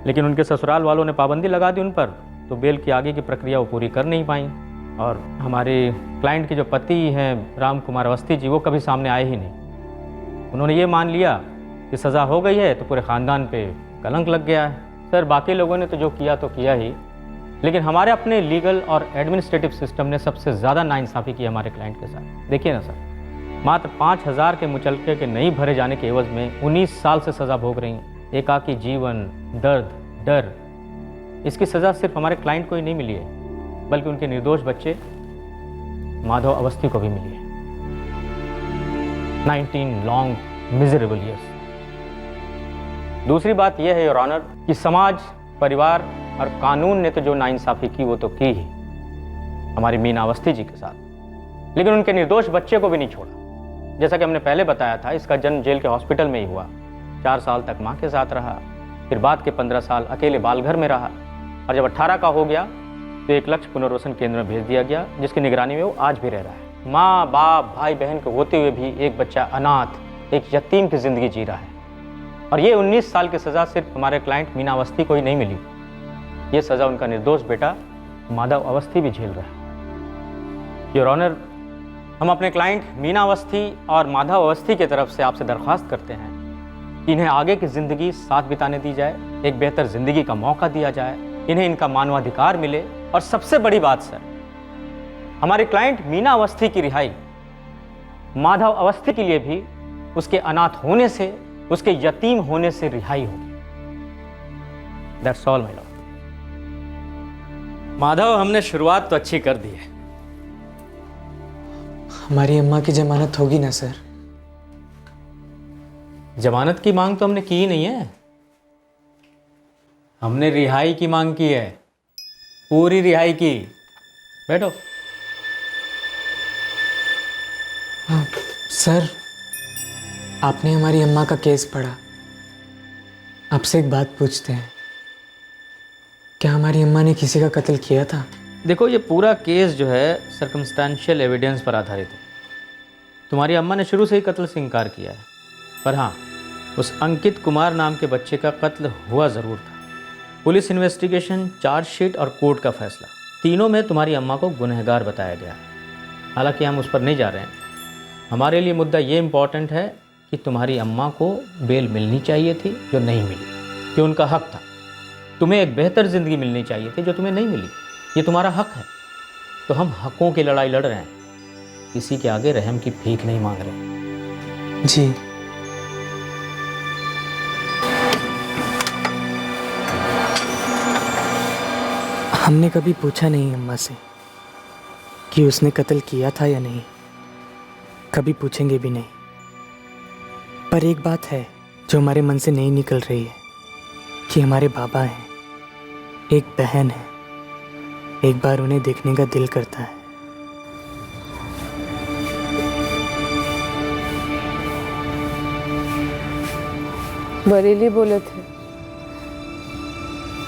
लेकिन उनके ससुराल वालों ने पाबंदी लगा दी उन पर, तो बेल की आगे की प्रक्रिया वो पूरी कर नहीं पाई। और हमारे क्लाइंट के जो पति हैं राम कुमार अवस्थी जी, वो कभी सामने आए ही नहीं। उन्होंने ये मान लिया कि सज़ा हो गई है तो पूरे ख़ानदान पे कलंक लग गया है। सर बाकी लोगों ने तो जो किया तो किया ही, लेकिन हमारे अपने लीगल और एडमिनिस्ट्रेटिव सिस्टम ने सबसे ज़्यादा नाइंसाफ़ी की हमारे क्लाइंट के साथ। देखिए ना सर, मात्र 5000 के मुचलके के नहीं भरे जाने के एवज में 19 साल से सज़ा भोग रही हैं। एकाकी जीवन, दर्द, डर, इसकी सज़ा सिर्फ हमारे क्लाइंट को ही नहीं मिली है बल्कि उनके निर्दोष बच्चे माधव अवस्थी को भी मिली है। 19 लॉन्ग मिजरेबल ईयर्स। दूसरी बात यह है योर ऑनर कि समाज, परिवार और कानून ने तो जो नाइंसाफ़ी की वो तो की ही हमारी मीना अवस्थी जी के साथ, लेकिन उनके निर्दोष बच्चे को भी नहीं छोड़ा। जैसा कि हमने पहले बताया था, इसका जन्म जेल के हॉस्पिटल में ही हुआ। 4 साल तक माँ के साथ रहा, फिर बाद के 15 साल अकेले बालघर में रहा और जब 18 का हो गया तो एक लक्ष्य पुनर्वसन केंद्र में भेज दिया गया, जिसकी निगरानी में वो आज भी रह रहा है। माँ, बाप, भाई बहन के होते हुए भी एक बच्चा अनाथ, एक यतीम की जिंदगी जी रहा है। और ये 19 साल की सज़ा सिर्फ हमारे क्लाइंट मीना अवस्थी को ही नहीं मिली, ये सज़ा उनका निर्दोष बेटा माधव अवस्थी भी झेल रहा है। योर ऑनर, हम अपने क्लाइंट मीना अवस्थी और माधव अवस्थी की तरफ से आपसे दरख्वास्त करते हैं कि इन्हें आगे की ज़िंदगी साथ बिताने दी जाए, एक बेहतर ज़िंदगी का मौका दिया जाए, इन्हें इनका मानवाधिकार मिले। और सबसे बड़ी बात सर, हमारे क्लाइंट मीना अवस्थी की रिहाई माधव अवस्थी के लिए भी उसके अनाथ होने से, उसके यतीम होने से रिहाई होगी। That's all my Lord. Madhav, हमने शुरुआत तो अच्छी कर दी है। हमारी अम्मा की जमानत होगी ना सर? जमानत की मांग तो हमने की ही नहीं है, हमने रिहाई की मांग की है, पूरी रिहाई की। बैठो। सर, आपने हमारी अम्मा का केस पढ़ा, आपसे एक बात पूछते हैं, क्या हमारी अम्मा ने किसी का कत्ल किया था? देखो, ये पूरा केस जो है सर्कमस्टेंशियल एविडेंस पर आधारित है। तुम्हारी अम्मा ने शुरू से ही कत्ल से इनकार किया है, पर हाँ, उस अंकित कुमार नाम के बच्चे का कत्ल हुआ ज़रूर था। पुलिस इन्वेस्टिगेशन, चार्जशीट और कोर्ट का फैसला, तीनों में तुम्हारी अम्मा को गुनहगार बताया गया। हालांकि हम उस पर नहीं जा रहे हैं। हमारे लिए मुद्दा ये इम्पॉर्टेंट है कि तुम्हारी अम्मा को बेल मिलनी चाहिए थी जो नहीं मिली, कि उनका हक था। तुम्हें एक बेहतर ज़िंदगी मिलनी चाहिए थी जो तुम्हें नहीं मिली, ये तुम्हारा हक है। तो हम हकों की लड़ाई लड़ रहे हैं, किसी के आगे रहम की भीख नहीं मांग रहे। जी हमने कभी पूछा नहीं अम्मा से कि उसने कत्ल किया था या नहीं, कभी पूछेंगे भी नहीं। पर एक बात है जो हमारे मन से नहीं निकल रही है कि हमारे बाबा हैं, एक बहन है, एक बार उन्हें देखने का दिल करता है। बरेली बोले थे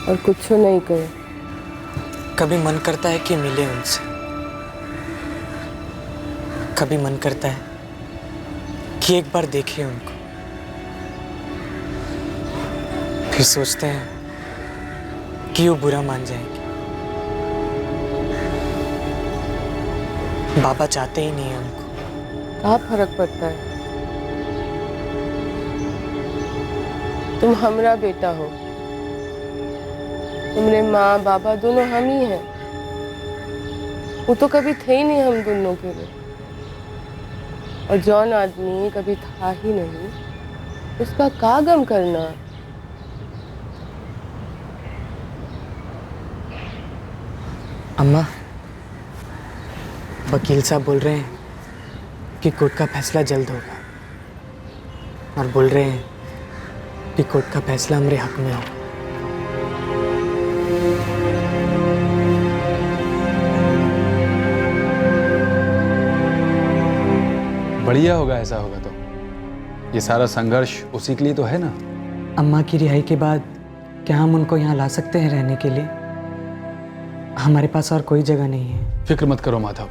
और कुछ नहीं कहे। कभी मन करता है कि मिले उनसे, कभी मन करता है कि एक बार देखें उनको, फिर सोचते हैं कि वो बुरा मान जाएंगे। बाबा चाहते ही नहीं है उनको। क्या फर्क पड़ता है? तुम हमरा बेटा हो, तुम्हारे माँ बाबा दोनों हम ही हैं। वो तो कभी थे ही नहीं हम दोनों के लिए, और जौन आदमी कभी था ही नहीं उसका का गम करना। अम्मा, वकील साहब बोल रहे हैं कि कोर्ट का फैसला जल्द होगा, और बोल रहे हैं कि कोर्ट का फैसला हमारे हक में होगा। बढ़िया होगा, ऐसा होगा तो। ये सारा संघर्ष उसी के लिए तो है ना। अम्मा की रिहाई के बाद क्या हम उनको यहाँ ला सकते हैं रहने के लिए? हमारे पास और कोई जगह नहीं है। फिक्र मत करो माधव,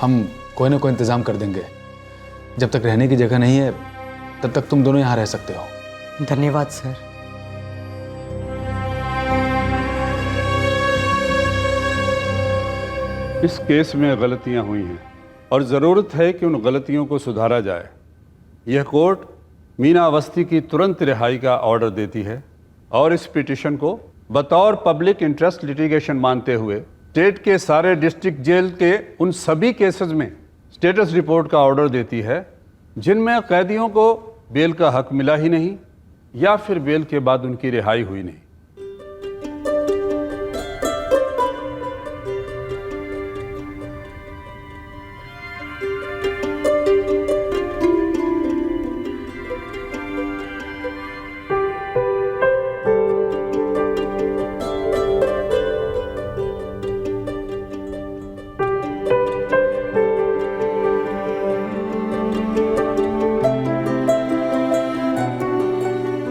हम कोई ना कोई इंतजाम कर देंगे। जब तक रहने की जगह नहीं है तब तक तुम दोनों यहाँ रह सकते हो। धन्यवाद सर। इस केस में गलतियां हुई हैं और ज़रूरत है कि उन गलतियों को सुधारा जाए। यह कोर्ट मीना अवस्थी की तुरंत रिहाई का ऑर्डर देती है और इस पिटीशन को बतौर पब्लिक इंटरेस्ट लिटिगेशन मानते हुए स्टेट के सारे डिस्ट्रिक्ट जेल के उन सभी केसेस में स्टेटस रिपोर्ट का ऑर्डर देती है जिनमें कैदियों को बेल का हक मिला ही नहीं या फिर बेल के बाद उनकी रिहाई हुई नहीं।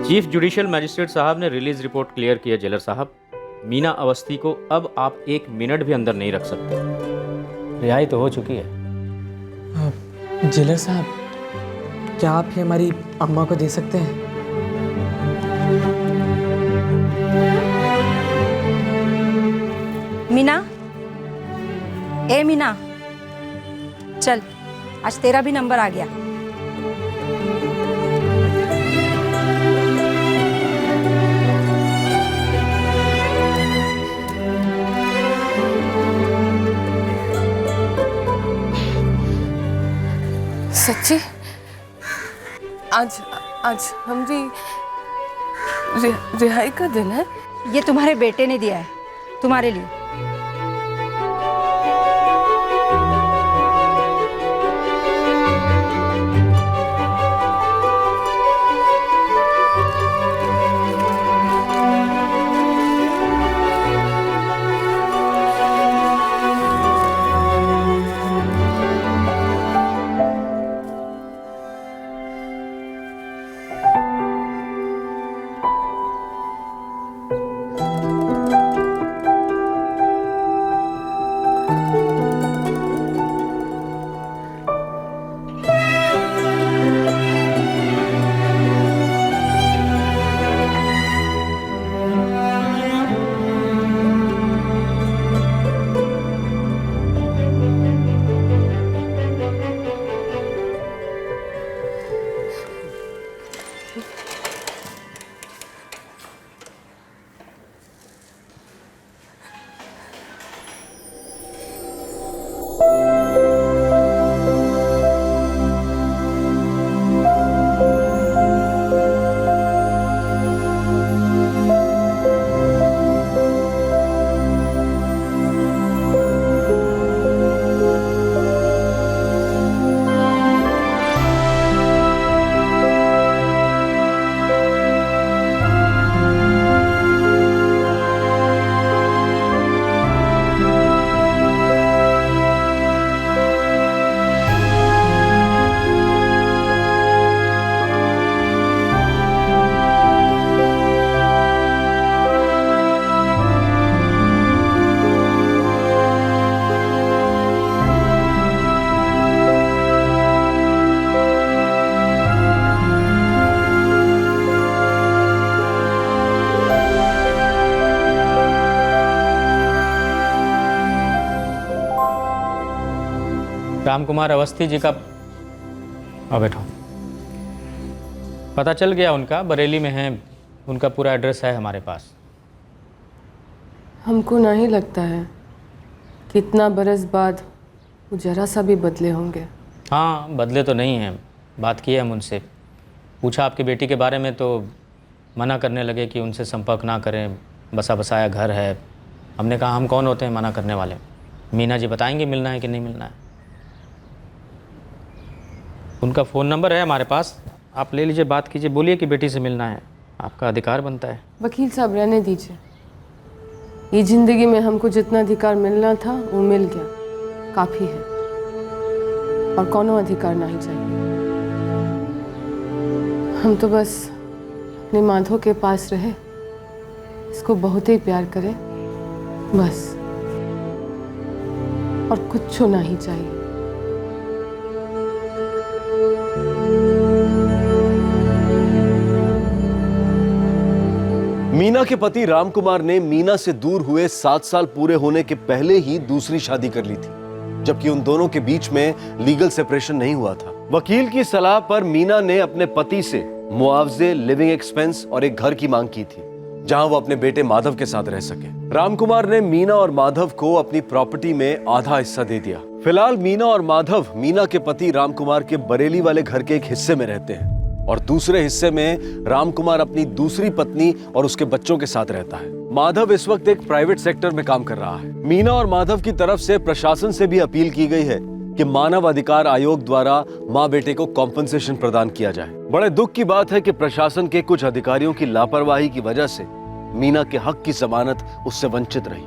चीफ जुडिशियल मजिस्ट्रेट साहब ने रिलीज रिपोर्ट क्लियर किया। जेलर साहब, मीना अवस्थी को अब आप 1 मिनट भी अंदर नहीं रख सकते। रिहाई तो हो चुकी है। जेलर साहब, क्या आप ही हमारी अम्मा को दे सकते हैं? मीना, ए मीना, चल आज तेरा भी नंबर आ गया। सच्ची? आज आज हमारी रिहाई का दिन है? ये तुम्हारे बेटे ने दिया है तुम्हारे लिए। रामकुमार अवस्थी जी का आओ बैठो। पता चल गया उनका, बरेली में है, उनका पूरा एड्रेस है हमारे पास। हमको नहीं लगता है कि इतना बरस बाद वो जरा सा भी बदले होंगे। हाँ, बदले तो नहीं हैं। बात की है हम उनसे, पूछा आपकी बेटी के बारे में तो मना करने लगे कि उनसे संपर्क ना करें, बसा बसाया घर है। हमने कहा हम कौन होते हैं मना करने वाले, मीना जी बताएंगे मिलना है कि नहीं मिलना है। उनका फ़ोन नंबर है हमारे पास, आप ले लीजिए, बात कीजिए, बोलिए कि बेटी से मिलना है, आपका अधिकार बनता है। वकील साहब रहने दीजिए, ये ज़िंदगी में हमको जितना अधिकार मिलना था वो मिल गया, काफ़ी है, और कोनो अधिकार नहीं चाहिए। हम तो बस अपने माधव के पास रहे, इसको बहुत ही प्यार करें बस, और कुछ नहीं चाहिए। मीना के पति रामकुमार ने मीना से दूर हुए 7 साल पूरे होने के पहले ही दूसरी शादी कर ली थी, जबकि उन दोनों के बीच में लीगल सेपरेशन नहीं हुआ था। वकील की सलाह पर मीना ने अपने पति से मुआवजे, लिविंग एक्सपेंस और एक घर की मांग की थी, जहां वो अपने बेटे माधव के साथ रह सके। रामकुमार ने मीना और माधव को अपनी प्रॉपर्टी में आधा हिस्सा दे दिया। फिलहाल मीना और माधव मीना के पति रामकुमार के बरेली वाले घर के एक हिस्से में रहते हैं, और दूसरे हिस्से में रामकुमार अपनी दूसरी पत्नी और उसके बच्चों के साथ रहता है। माधव इस वक्त एक प्राइवेट सेक्टर में काम कर रहा है। मीना और माधव की तरफ से प्रशासन से भी अपील की गई है कि मानव अधिकार आयोग द्वारा मां बेटे को कॉम्पनसेशन प्रदान किया जाए। बड़े दुख की बात है कि प्रशासन के कुछ अधिकारियों की लापरवाही की वजह से मीना के हक की जमानत उससे वंचित रही,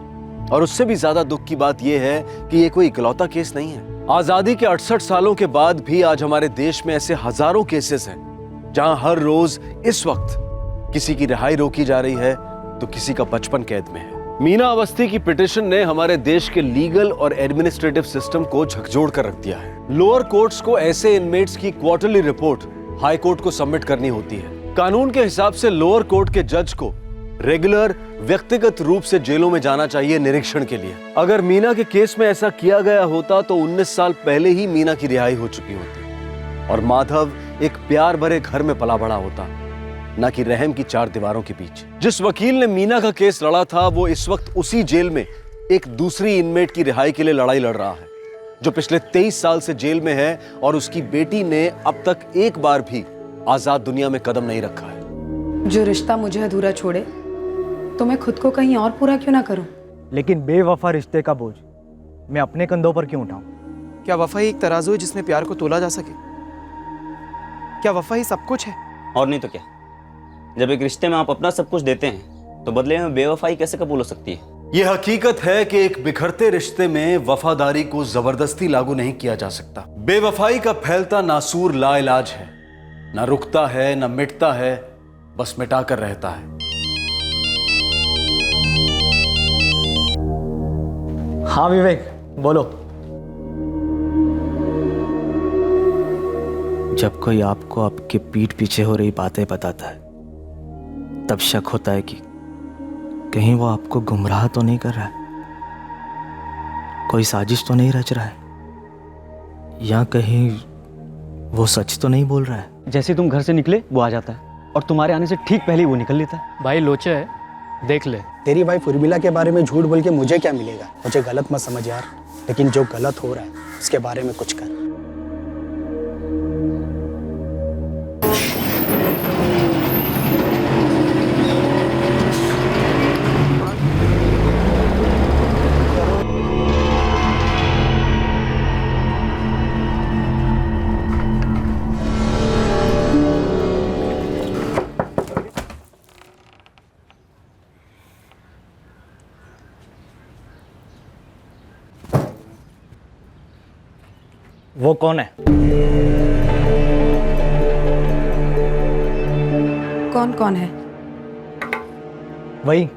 और उससे भी ज्यादा दुख की बात यह है कि ये कोई इकलौता केस नहीं है। आजादी के 68 सालों के बाद भी आज हमारे देश में ऐसे हजारों केसेस हैं जहां हर रोज इस वक्त किसी की रिहाई रोकी जा रही है तो किसी का बचपन कैद में है। मीना अवस्थी की पिटीशन ने हमारे देश के लीगल और एडमिनिस्ट्रेटिव सिस्टम को झकझोर कर रख दिया है। लोअर कोर्ट्स को ऐसे इनमेट्स की क्वार्टरली रिपोर्ट हाई कोर्ट को सबमिट करनी होती है। कानून के हिसाब से लोअर कोर्ट के जज को रेगुलर व्यक्तिगत रूप से जेलों में जाना चाहिए निरीक्षण के लिए। अगर मीना के केस में ऐसा किया गया होता तो 19 साल पहले ही मीना की रिहाई हो चुकी होती और माधव एक प्यार भरे घर में पला बड़ा होता, न कि रहम की 4 दीवारों के बीच। जिस वकील ने मीना का केस लड़ा था वो इस वक्त उसी जेल में एक दूसरी इनमेट की रिहाई के लिए लड़ाई लड़ रहा है, जो पिछले 23 साल से जेल में है, और उसकी बेटी ने अब तक एक बार भी आजाद दुनिया में कदम नहीं रखा है। जो रिश्ता मुझे अधूरा छोड़े तो मैं खुद को कहीं और पूरा क्यों ना करूं? लेकिन बेवफा रिश्ते का बोझ मैं अपने कंधों पर क्यों उठाऊं? क्या वफा एक तराजू है जिसमें प्यार को तोला जा सके? क्या वफा ही सब कुछ है? और नहीं तो क्या। जब एक रिश्ते में आप अपना सब कुछ देते हैं तो बदले में बेवफाई कैसे कबूल हो सकती है? यह हकीकत है कि एक बिखरते रिश्ते में वफादारी को जबरदस्ती लागू नहीं किया जा सकता। बेवफाई का फैलता नासूर लाइलाज है, ना रुकता है ना मिटता है, बस मिटाकर रहता है। हाँ विवेक, बोलो। जब कोई आपको आपके पीठ पीछे हो रही बातें बताता है तब शक होता है कि कहीं वो आपको गुमराह तो नहीं कर रहा है, कोई साजिश तो नहीं रच रहा है, या कहीं वो सच तो नहीं बोल रहा है। जैसे तुम घर से निकले वो आ जाता है और तुम्हारे आने से ठीक पहले वो निकल लेता है। भाई लोचे है, देख ले। तेरी वाइफ उर्मिला के बारे में झूठ बोल के मुझे क्या मिलेगा? मुझे गलत मत समझ यार, लेकिन जो गलत हो रहा है उसके बारे में कुछ कर। वो कौन है? कौन कौन है? वही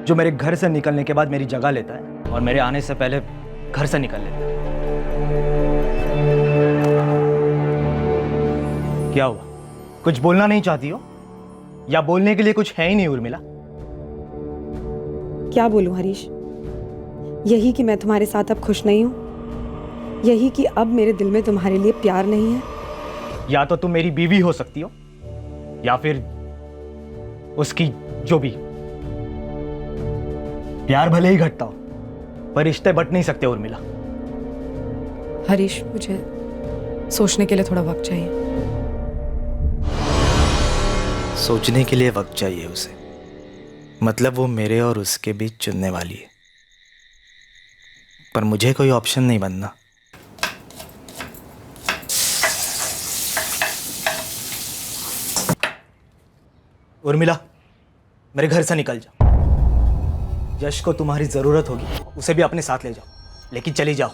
जो मेरे घर से निकलने के बाद मेरी जगह लेता है और मेरे आने से पहले घर से निकल लेता है। क्या हुआ, कुछ बोलना नहीं चाहती हो या बोलने के लिए कुछ है ही नहीं उर्मिला? क्या बोलूं हरीश, यही कि मैं तुम्हारे साथ अब खुश नहीं हूं। यही कि अब मेरे दिल में तुम्हारे लिए प्यार नहीं है। या तो तुम मेरी बीवी हो सकती हो या फिर उसकी जो भी। प्यार भले ही घटता हो पर रिश्ते बट नहीं सकते उर्मिला। हरीश, मुझे सोचने के लिए थोड़ा वक्त चाहिए। सोचने के लिए वक्त चाहिए उसे, मतलब वो मेरे और उसके बीच चुनने वाली है। पर मुझे कोई ऑप्शन नहीं बनना। उर्मिला, मेरे घर से निकल जाओ। यश को तुम्हारी जरूरत होगी, उसे भी अपने साथ ले जाओ, लेकिन चली जाओ,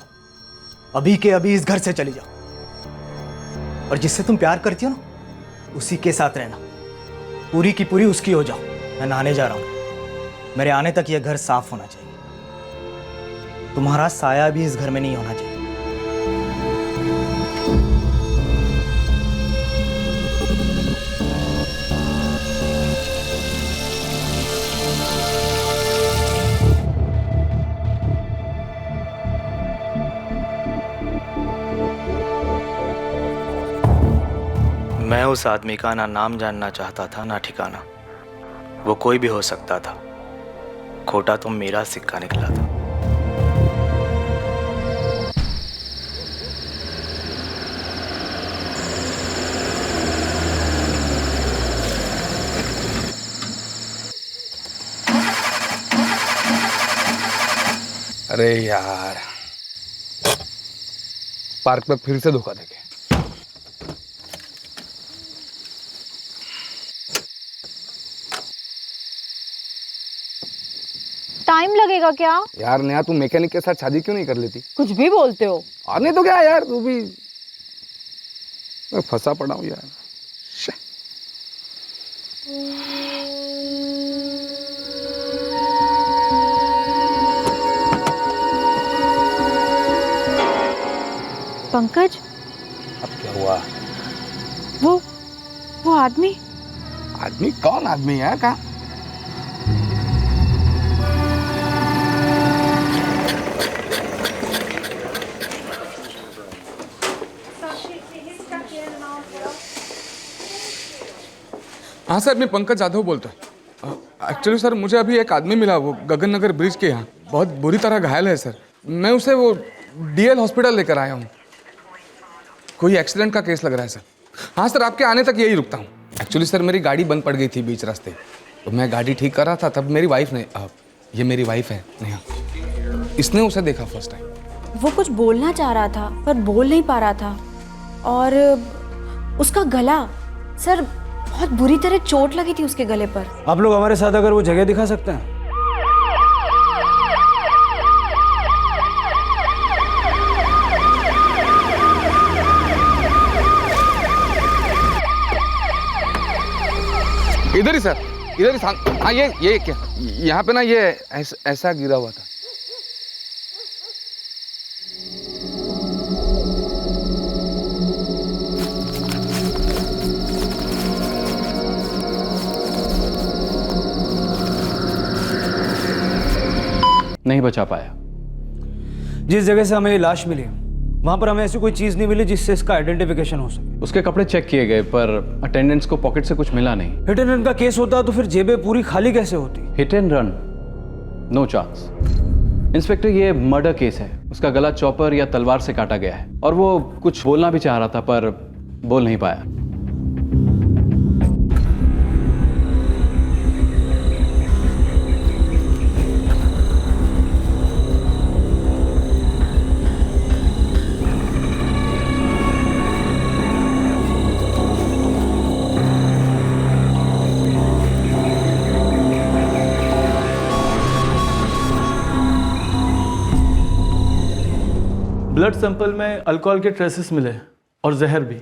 अभी के अभी इस घर से चली जाओ। और जिससे तुम प्यार करती हो ना, उसी के साथ रहना, पूरी की पूरी उसकी हो जाओ। मैं नहाने जा रहा हूं, मेरे आने तक यह घर साफ होना चाहिए। तुम्हारा साया भी इस घर में नहीं होना चाहिए। मैं उस आदमी का ना नाम जानना चाहता था ना ठिकाना। वो कोई भी हो सकता था, खोटा तो मेरा सिक्का निकला था। अरे यार, पार्क में फिर से धोखा देंगे। टाइम लगेगा क्या? यार नेहा, तू मैकेनिक के साथ शादी क्यों नहीं कर लेती? कुछ भी बोलते हो। और नहीं तो क्या यार, तू भी। मैं फंसा पड़ा हूँ यार। पंकज, अब क्या हुआ? वो आदमी। आदमी? कौन आदमी है? कहाँ? हाँ सर, मैं पंकज जाधव बोलता हूँ। एक्चुअली सर, मुझे अभी एक आदमी मिला, वो गगन नगर ब्रिज के यहाँ बहुत बुरी तरह घायल है सर। मैं उसे वो डीएल हॉस्पिटल लेकर आया हूँ। कोई एक्सीडेंट का केस लग रहा है सर। हाँ सर, आपके आने तक यही रुकता हूँ। एक्चुअली सर, मेरी गाड़ी बंद पड़ गई थी बीच रास्ते, तो मैं गाड़ी ठीक कर रहा था, तब मेरी वाइफ ने, ये मेरी वाइफ है नेहा, इसने उसे देखा फर्स्ट टाइम। वो कुछ बोलना चाह रहा था पर बोल नहीं पा रहा था, और उसका गला, सर बहुत बुरी तरह चोट लगी थी उसके गले पर। आप लोग हमारे साथ अगर वो जगह दिखा सकते हैं। इधर ही सर, इधर ही। हाँ, ये क्या, यहाँ पे ना ये ऐसा गिरा हुआ था। नहीं बचा पाया। जिस जगह से हमें ये लाश मिली वहां पर हमें ऐसी कोई चीज नहीं मिली जिससे इसका आइडेंटिफिकेशन हो सके। उसके कपड़े चेक किए गए पर अटेंडेंट्स को पॉकेट से कुछ मिला नहीं। हिट एंड रन का केस होता तो फिर जेबें पूरी खाली कैसे होती? Hit and run, no chance. Inspector, ये मर्डर केस है। उसका गला चॉपर या तलवार से काटा गया है, और वो कुछ बोलना भी चाह रहा था पर बोल नहीं पाया। ब्लड सैंपल में अल्कोहल के ट्रेसेस मिले और जहर भी।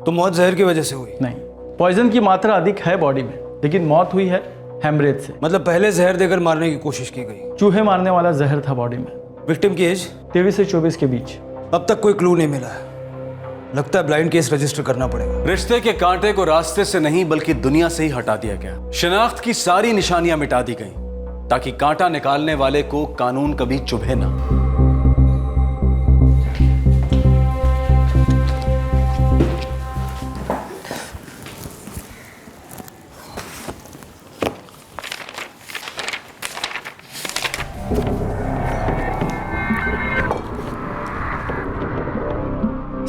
तो मौत जहर की वजह से हुई? नहीं, पॉइजन की मात्रा अधिक है बॉडी में, लेकिन मौत हुई है हेमरेज से। मतलब पहले जहर देकर मारने की कोशिश की गई। चूहे मारने वाला जहर था बॉडी में। विक्टिम की एज 23 से 24 के बीच। अब तक कोई क्लू नहीं मिला है। लगता है ब्लाइंड केस रजिस्टर करना पड़ेगा। रिश्ते के कांटे को रास्ते से नहीं बल्कि दुनिया से ही हटा दिया गया। शिनाख्त की सारी निशानियां मिटा दी गई ताकि कांटा निकालने वाले को कानून कभी चुभे ना।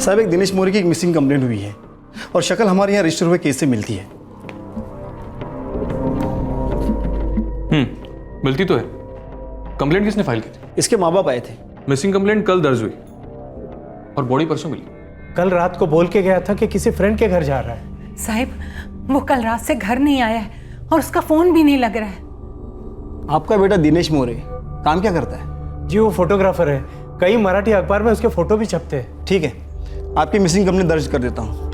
साहब, एक दिनेश मौर्य की एक मिसिंग कंप्लेंट हुई है और शक्ल हमारे यहाँ रजिस्टर हुए केस से मिलती है। मिलती तो है। कंप्लेंट किसने फाइल की थी? इसके माँ बाप आए थे। मिसिंग कंप्लेंट कल दर्ज हुई और बॉडी परसों मिली। कल रात को बोल के गया था कि किसी फ्रेंड के घर जा रहा है। साहिब, वो कल रात से घर नहीं आया है और उसका फोन भी नहीं लग रहा है। आपका बेटा दिनेश मौर्य काम क्या करता है? जी वो फोटोग्राफर है। कई मराठी अखबार में उसके फोटो भी छपते हैं। ठीक है, आपकी मिसिंग कंप्लेंट दर्ज कर देता हूँ।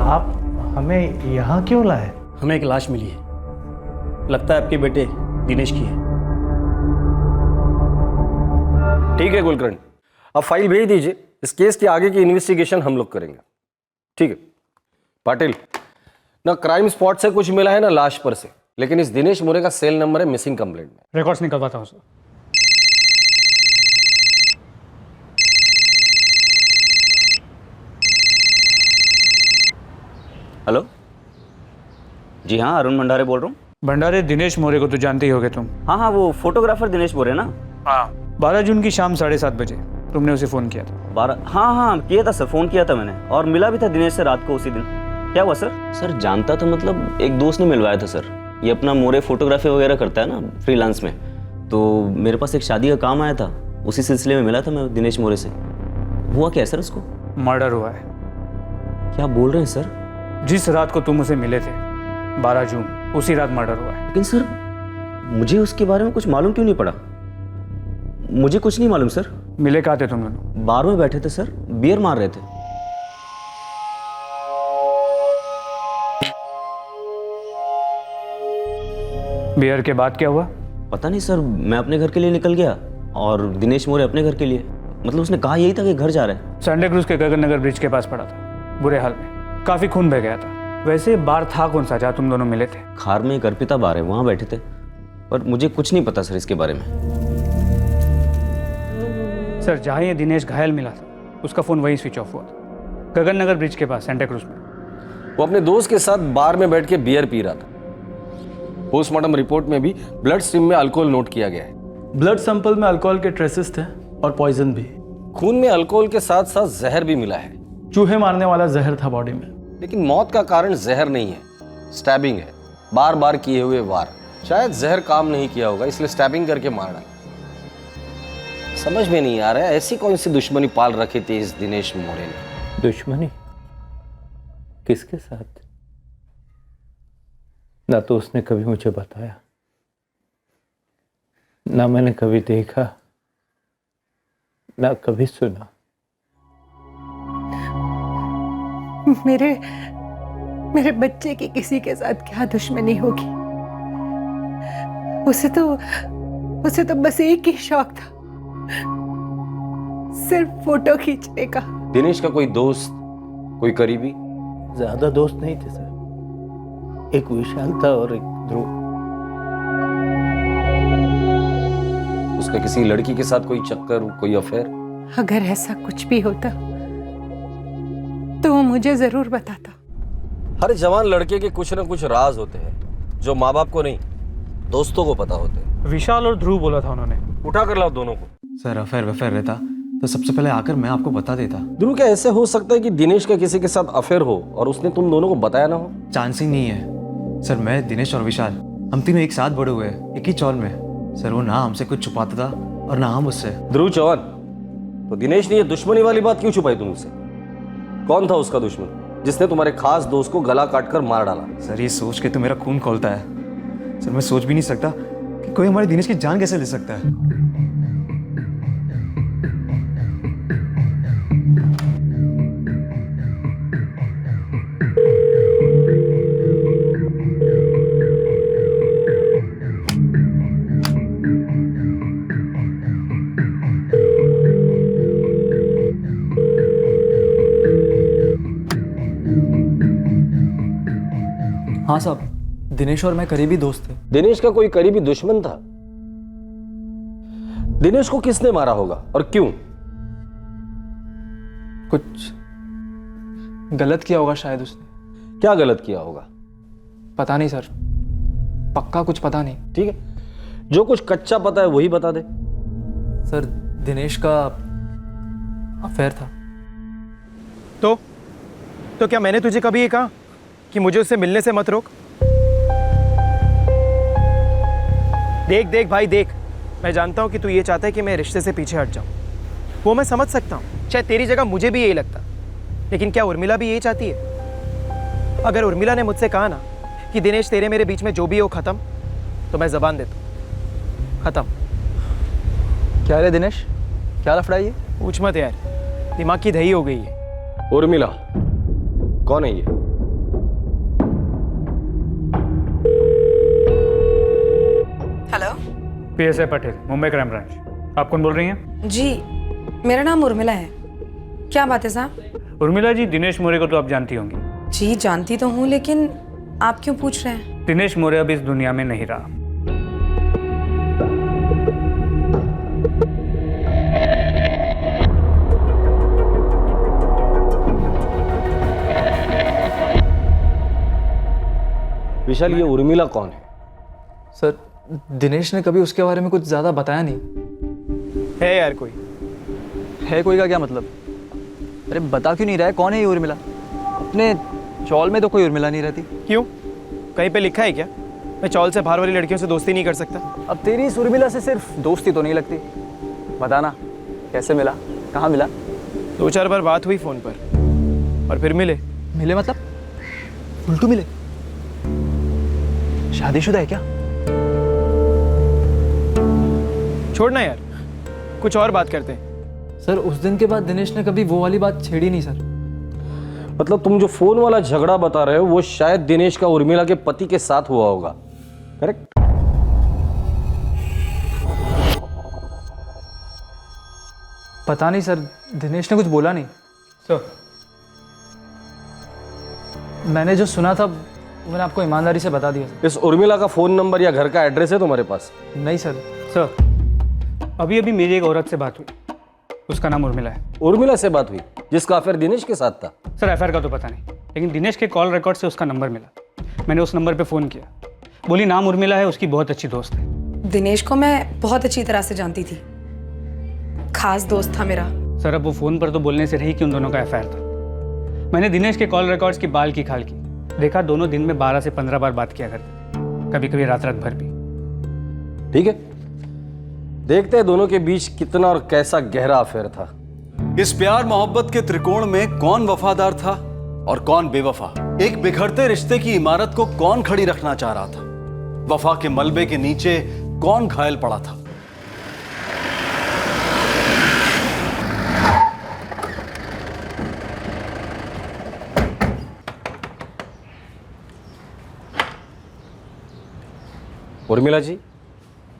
आप हमें यहाँ क्यों लाए? हमें एक लाश मिली है, लगता है आपके बेटे दिनेश की है। ठीक है कुलकर्णी, अब फाइल भेज दीजिए। इस केस की आगे की इन्वेस्टिगेशन हम लोग करेंगे। ठीक है पाटिल, ना क्राइम स्पॉट से कुछ मिला है ना लाश पर से, लेकिन इस दिनेश मौर्य का सेल नंबर है मिसिंग कंप्लेंट में। रिकॉर्ड्स निकलवाता हूँ सर। हेलो जी हाँ, अरुण भंडारे बोल रहा हूँ। भंडारे दिनेश मौर्य को तो जानते ही होगे तुम। हाँ हाँ, वो फोटोग्राफर दिनेश मौर्य ना। हाँ, 12 जून की शाम 7:30 बजे तुमने उसे फोन किया था। 12? हाँ हाँ किया था सर, फोन किया था मैंने और मिला भी था दिनेश से रात को उसी दिन। क्या हुआ सर? सर जानता था, मतलब एक दोस्त ने मिलवाया था सर। ये अपना मौर्य फोटोग्राफी वगैरह करता है ना फ्रीलांस में, तो मेरे पास एक शादी का काम आया था, उसी सिलसिले में मिला था मैं दिनेश मौर्य से। हुआ क्या है सर उसको? मर्डर हुआ है। क्या बोल रहे हैं सर? जिस रात को तुम उसे मिले थे 12 जून, उसी रात मर्डर हुआ है। लेकिन सर मुझे उसके बारे में कुछ मालूम क्यों नहीं पड़ा? मुझे कुछ नहीं मालूम सर। मिले कहाँ थे तुम दोनों? बार में बैठे थे सर, बियर मार रहे थे। बियर के बाद क्या हुआ? पता नहीं सर, मैं अपने घर के लिए निकल गया और दिनेश मौर्य अपने घर के लिए। मतलब उसने कहा यही था कि घर जा रहे हैं। संडे क्रूज के गगन नगर ब्रिज के पास पड़ा था, बुरे हाल में, काफी खून बह गया था। वैसे बार था कौन सा जहाँ तुम दोनों मिले थे? खार में एक अर्पिता बार है, वहां बैठे थे, पर मुझे कुछ नहीं पता सर इसके बारे में। सर जहाँ ये दिनेश घायल मिला था उसका फोन वहीं स्विच ऑफ हुआ था, गगन नगर ब्रिज के पास सेंटा क्रूज में। वो अपने दोस्त के साथ बार में बैठ के बियर पी रहा था। पोस्टमार्टम रिपोर्ट में भी ब्लड स्ट्रीम में अल्कोहल नोट किया गया है। ब्लड सैंपल में अल्कोहल के ट्रेसेस थे और पॉइजन भी। खून में अल्कोहल के साथ साथ जहर भी मिला है। चूहे मारने वाला जहर था बॉडी में। लेकिन मौत का कारण जहर नहीं है, स्टैबिंग है। बार बार किए हुए वार। शायद जहर काम नहीं किया होगा, इसलिए स्टैबिंग करके मार डाला। समझ में नहीं आ रहा है ऐसी कौन सी दुश्मनी पाल रखी थी इस दिनेश मौर्य ने। दुश्मनी? किसके साथ? ना तो उसने कभी मुझे बताया, ना मैंने कभी देखा, ना कभी सुना। मेरे बच्चे की किसी के साथ क्या दुश्मनी होगी? उसे तो बस एक ही शौक था, सिर्फ फोटो खींचने का। दिनेश का कोई दोस्त, कोई करीबी? ज्यादा दोस्त नहीं थे सर, एक विशाल था और एक ध्रुव। उसका किसी लड़की के साथ कोई चक्कर, कोई अफेयर? अगर ऐसा कुछ भी होता तो वो मुझे जरूर बताता। हर जवान लड़के के कुछ न कुछ राज होते हैं जो माँ बाप को नहीं, दोस्तों को पता होते हैं। विशाल और ध्रुव बोला था उन्होंने। उठा कर लाओ दोनों को। सर अफेयर वफेयर रहता तो सबसे पहले आकर मैं आपको बता देता। ध्रुव, क्या ऐसे हो सकता है कि दिनेश का किसी के साथ अफेयर हो और उसने तुम दोनों को बताया ना हो? चांस ही नहीं है सर। मैं, दिनेश और विशाल, हम तीनों एक साथ बड़े हुए, एक ही चौल में। सर वो ना हमसे कुछ छुपाता था और ना हम उससे। ध्रुव चौहान, तो दिनेश ने ये दुश्मनी वाली बात क्यों छुपाई तुमसे? कौन था उसका दुश्मन जिसने तुम्हारे खास दोस्त को गला काटकर मार डाला? सर ये सोच के तो मेरा खून खौलता है। सर मैं सोच भी नहीं सकता कि कोई हमारे दिनेश की जान कैसे ले सकता है। हाँ साहब, दिनेश और मैं करीबी दोस्त थे। दिनेश का कोई करीबी दुश्मन था? दिनेश को किसने मारा होगा और क्यों? कुछ गलत किया होगा शायद उसने। क्या गलत किया होगा? पता नहीं सर, पक्का कुछ पता नहीं। ठीक है, जो कुछ कच्चा पता है वही बता दे। सर दिनेश का अफेयर था। तो क्या मैंने तुझे कभी ये कहा कि मुझे उससे मिलने से मत रोक? देख देख भाई देख, मैं जानता हूँ कि तू ये चाहता है कि मैं रिश्ते से पीछे हट जाऊँ, वो मैं समझ सकता हूँ। शायद तेरी जगह मुझे भी यही लगता, लेकिन क्या उर्मिला भी यही चाहती है? अगर उर्मिला ने मुझसे कहा ना कि दिनेश तेरे मेरे बीच में जो भी हो खत्म, तो मैं जबान देता हूँ, खत्म। क्या रे दिनेश, क्या लफड़ा ये? पूछ मत यार, दिमाग की दही हो गई है। उर्मिला कौन है ये? Hello, PSI Patel, Mumbai crime branch. आप कौन बोल रही हैं? जी मेरा नाम उर्मिला है। क्या बात है साहब? उर्मिला जी, दिनेश मोरे को तो आप जानती होंगी। जी जानती तो हूँ, लेकिन आप क्यों पूछ रहे हैं? दिनेश मोरे अब इस दुनिया में नहीं रहा। विशाल, ये उर्मिला कौन है? सर दिनेश ने कभी उसके बारे में कुछ ज़्यादा बताया नहीं। है यार कोई? है कोई का क्या मतलब? अरे बता क्यों नहीं रहा है, कौन है ये उर्मिला? अपने चौल में तो कोई उर्मिला नहीं रहती। क्यों, कहीं पे लिखा है क्या मैं चौल से बाहर वाली लड़कियों से दोस्ती नहीं कर सकता? अब तेरी इस उर्मिला से सिर्फ दोस्ती तो नहीं लगती। बताना कैसे मिला, कहाँ मिला? 2-4 बार बात हुई फ़ोन पर, और फिर मिले। मिले मतलब उल्टू मिले? शादीशुदा है क्या? छोड़ना यार, कुछ और बात करते हैं। सर उस दिन के बाद दिनेश ने कभी वो वाली बात छेड़ी नहीं सर। मतलब तुम जो फोन वाला झगड़ा बता रहे हो वो शायद दिनेश का उर्मिला के पति के साथ हुआ होगा, करेक्ट? पता नहीं सर, दिनेश ने कुछ बोला नहीं। सर मैंने जो सुना था मैंने आपको ईमानदारी से बता दिया। इस उर्मिला का फोन नंबर या घर का एड्रेस है तुम्हारे पास? नहीं सर। सर अभी अभी मेरी एक औरत से बात हुई, उसका नाम उर्मिला है। उर्मिला से बात हुई जिसका अफेयर दिनेश के साथ था? सर अफेयर का तो पता नहीं, लेकिन दिनेश के कॉल रिकॉर्ड से उसका नंबर मिला। मैंने उस नंबर पे फ़ोन किया, बोली नाम उर्मिला है, उसकी बहुत अच्छी दोस्त है। दिनेश को मैं बहुत अच्छी तरह से जानती थी, खास दोस्त था मेरा। सर अब वो फ़ोन पर तो बोलने से रही कि उन दोनों का अफेयर था। मैंने दिनेश के कॉल रिकॉर्ड्स की बाल की खाल की, देखा दोनों दिन में 12 से 15 बार बात किया करते, कभी कभी रात रात भर भी। ठीक है, देखते हैं दोनों के बीच कितना और कैसा गहरा अफेयर था। इस प्यार मोहब्बत के त्रिकोण में कौन वफादार था और कौन बेवफा? एक बिखरते रिश्ते की इमारत को कौन खड़ी रखना चाह रहा था? वफा के मलबे के नीचे कौन घायल पड़ा था? उर्मिला जी।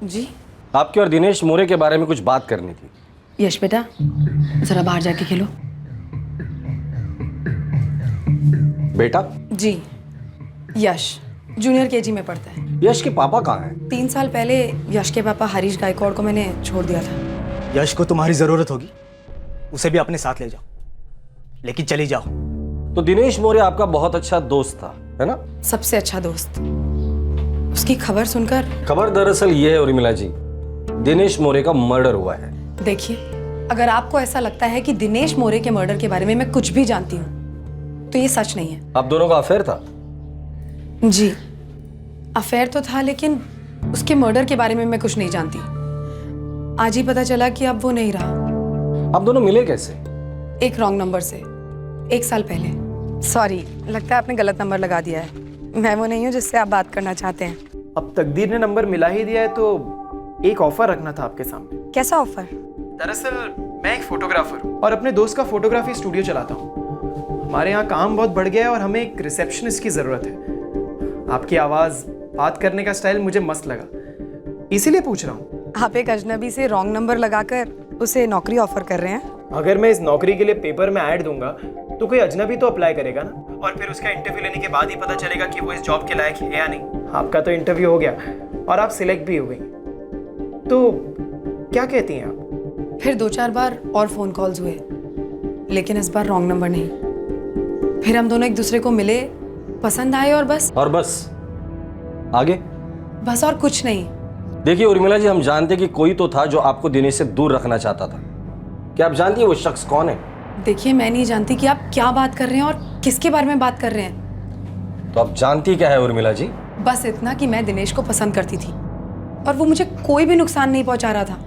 जी। आपके और दिनेश मोरे के बारे में कुछ बात करनी थी। यश बेटा जरा बाहर जाके खेलो। बेटा? जी, यश जूनियर केजी में पढ़ता है। यश के पापा कहाँ हैं? 3 साल पहले यश के पापा हरीश गायकवाड़ को मैंने छोड़ दिया था। यश को तुम्हारी जरूरत होगी, उसे भी अपने साथ ले जाओ, लेकिन चली जाओ। तो दिनेश मोरे आपका बहुत अच्छा दोस्त था, है ना? सबसे अच्छा दोस्त। उसकी खबर सुनकर। खबर दरअसल ये है उर्मिला जी, दिनेश मोरे का मर्डर हुआ है। देखिए, अगर आपको ऐसा लगता है कि दिनेश मोरे के मर्डर के बारे में मैं कुछ भी जानती हूँ तो ये सच नहीं है। आप दोनों का अफेयर था? जी अफेयर तो था, लेकिन उसके मर्डर के बारे में मैं कुछ नहीं जानती। आज ही पता चला कि अब वो नहीं रहा। आप दोनों मिले कैसे? एक रॉन्ग नंबर से 1 साल पहले। सॉरी, लगता है आपने गलत नंबर लगा दिया है। मैं वो नहीं हूँ जिससे आप बात करना चाहते हैं। अब तकदीर ने नंबर मिला ही दिया है तो एक ऑफर रखना था आपके सामने। कैसा ऑफर? दरअसल मैं एक फोटोग्राफर हूँ और अपने दोस्त का फोटोग्राफी स्टूडियो चलाता हूँ। हमारे यहाँ काम बहुत बढ़ गया है और हमें एक रिसेप्शनिस्ट की ज़रूरत है। आपकी आवाज़, बात करने का स्टाइल मुझे मस्त लगा, इसीलिए पूछ रहा हूँ। आप एक अजनबी से रॉन्ग नंबर लगाकर उसे नौकरी ऑफर कर रहे हैं? अगर मैं इस नौकरी के लिए पेपर में ऐड दूंगा तो कोई अजनबी तो अप्लाई करेगा ना, और फिर उसका इंटरव्यू लेने के बाद ही पता चलेगा कि वो इस जॉब के लायक है या नहीं। आपका तो इंटरव्यू हो गया और आप सिलेक्ट भी हो गई, तो क्या कहती हैं आप? फिर 2-4 बार और फ़ोन कॉल्स हुए, लेकिन इस बार रॉन्ग नंबर नहीं। फिर हम दोनों एक दूसरे को मिले, पसंद आए और बस। और बस? आगे? बस और कुछ नहीं। देखिए उर्मिला जी, हम जानते कि कोई तो था जो आपको दिनेश से दूर रखना चाहता था। क्या आप जानती है वो शख्स कौन है? देखिए, मैं नहीं जानती कि आप क्या बात कर रहे हैं और किसके बारे में बात कर रहे हैं। तो आप जानती क्या है उर्मिला जी? बस इतना कि मैं दिनेश को पसंद करती थी और वो मुझे कोई भी नुकसान नहीं पहुंचा रहा था।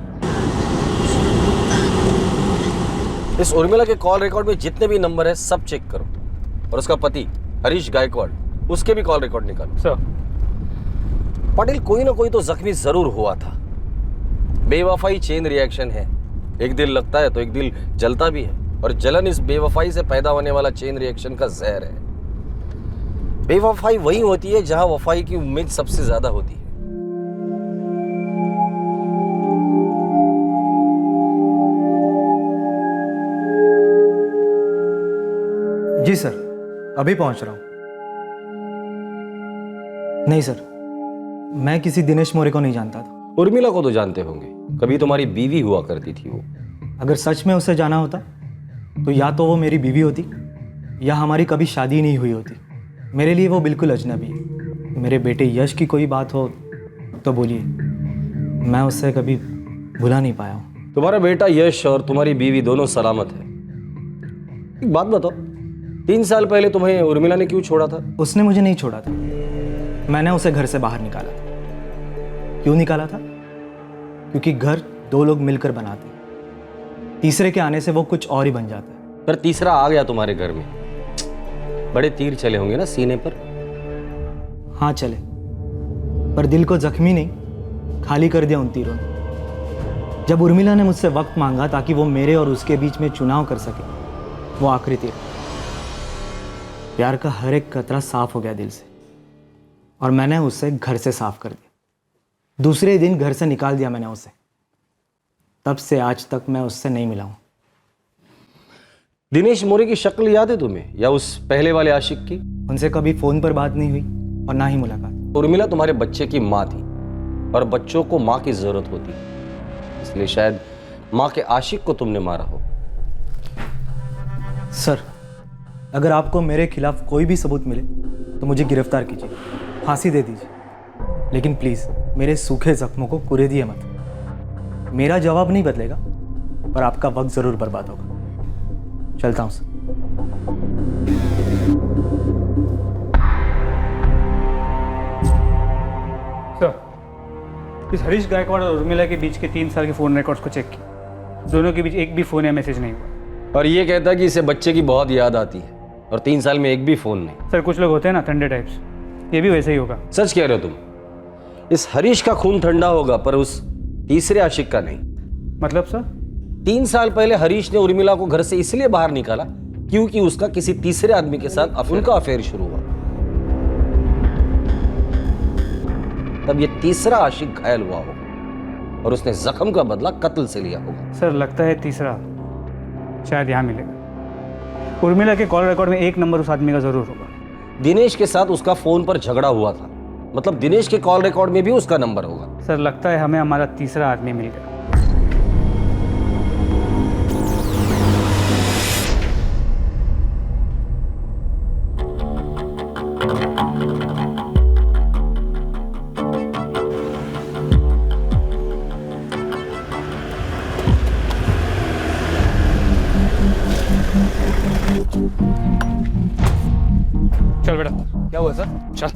इस उर्मिला के कॉल रिकॉर्ड में जितने भी नंबर है सब चेक करो, और उसका पति हरीश गायकवाड़, उसके भी कॉल रिकॉर्ड निकालो। सर पाटिल, कोई ना कोई तो जख्मी जरूर हुआ था। बेवफाई चेन रिएक्शन है, एक दिल लगता है तो एक दिल जलता भी है, और जलन इस बेवफाई से पैदा होने वाला चेन रिएक्शन का जहर है। बेवफाई वही होती है जहां वफाई की उम्मीद सबसे ज्यादा होती है। जी सर, अभी पहुंच रहा हूं। नहीं सर, मैं किसी दिनेश मोरे को नहीं जानता था। उर्मिला को तो जानते होंगे, कभी तुम्हारी बीवी हुआ करती थी वो। अगर सच में उसे जाना होता तो या तो वो मेरी बीवी होती या हमारी कभी शादी नहीं हुई होती। मेरे लिए वो बिल्कुल अजनबी है। मेरे बेटे यश की कोई बात हो तो बोलिए, मैं उससे कभी भुला नहीं पाया हूँ। तुम्हारा बेटा यश और तुम्हारी बीवी दोनों सलामत है। एक बात बताओ, 3 साल पहले तुम्हें उर्मिला ने क्यों छोड़ा था? उसने मुझे नहीं छोड़ा था, मैंने उसे घर से बाहर निकाला था। क्यों निकाला था? क्योंकि घर 2 लोग मिलकर बनाते हैं, तीसरे के आने से वो कुछ और ही बन जाता है। पर तीसरा आ गया तुम्हारे घर में, बड़े तीर चले होंगे ना सीने पर? हाँ चले, पर दिल को जख्मी नहीं खाली कर दिया उन तीरों ने। जब उर्मिला ने मुझसे वक्त मांगा ताकि वो मेरे और उसके बीच में चुनाव कर सके, वो आखिरी तीर। प्यार का हर एक कतरा साफ हो गया दिल से, और मैंने उसे घर से साफ कर दिया। दूसरे दिन घर से निकाल दिया मैंने उसे। तब से आज तक मैं उससे नहीं मिला हूं। दिनेश मोरे की शक्ल याद है तुम्हें, या उस पहले वाले आशिक की? उनसे कभी फोन पर बात नहीं हुई और ना ही मुलाकात। उर्मिला तुम्हारे बच्चे की माँ थी, और बच्चों को माँ की जरूरत होती है, इसलिए शायद माँ के आशिक को तुमने मारा हो। सर, अगर आपको मेरे खिलाफ कोई भी सबूत मिले तो मुझे गिरफ्तार कीजिए, फांसी दे दीजिए, लेकिन प्लीज मेरे सूखे जख्मों को कुरेदिए मत। मेरा जवाब नहीं बदलेगा, पर आपका वक्त जरूर बर्बाद होगा। चलता हूं सर। सर, इस हरीश गायकवाड़ और उर्मिला के बीच के 3 साल के फ़ोन रिकॉर्ड्स को चेक किया। दोनों के बीच एक भी फ़ोन या मैसेज नहीं हुआ। और ये कहता है कि इसे बच्चे की बहुत याद आती है, और 3 साल में एक भी फ़ोन नहीं। सर, कुछ लोग होते हैं ना ठंडे टाइप्स, ये भी वैसे ही होगा। सच कह रहे हो तुम? इस हरीश का खून ठंडा होगा, पर उस तीसरे आशिक का नहीं। मतलब सर? 3 साल पहले हरीश ने उर्मिला को घर से इसलिए बाहर निकाला क्योंकि उसका किसी तीसरे आदमी के साथ उनका अफेयर शुरू हुआ। तब ये तीसरा आशिक घायल हुआ होगा, और उसने जख्म का बदला कत्ल से लिया होगा। सर, लगता है तीसरा शायद यहाँ मिलेगा। उर्मिला के कॉल रिकॉर्ड में एक नंबर उस आदमी का जरूर होगा। दिनेश के साथ उसका फोन पर झगड़ा हुआ था, मतलब दिनेश के कॉल रिकॉर्ड में भी उसका नंबर होगा। सर, लगता है हमें हमारा तीसरा आदमी मिल गया। चल बेटा। क्या हुआ सर? चल।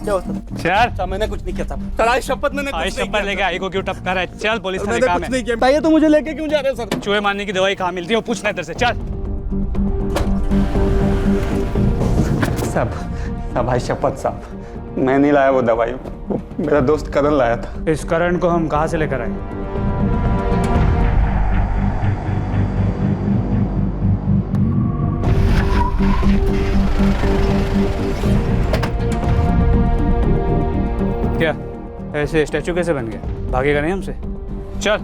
क्या हुआ सर? चल। मैंने कुछ नहीं किया था सर। आज शपथ मैंने कुछ नहीं किया। शपथ लेके आई को क्यों टपका रहा है? चल, पुलिस मैंने कुछ नहीं किया। बताइए तो मुझे लेके क्यों जा रहे हैं सर? चूहे मारने की दवाई कहाँ मिलती है वो पूछना इधर से। चल साहब, भाई शपथ साहब, मैं नहीं लाया वो दवाई, वो मेरा दोस्त करण लाया था। इस करण को हम कहाँ से लेकर आए? क्या ऐसे स्टैचू कैसे बन गया? भागेगा नहीं हमसे? चल।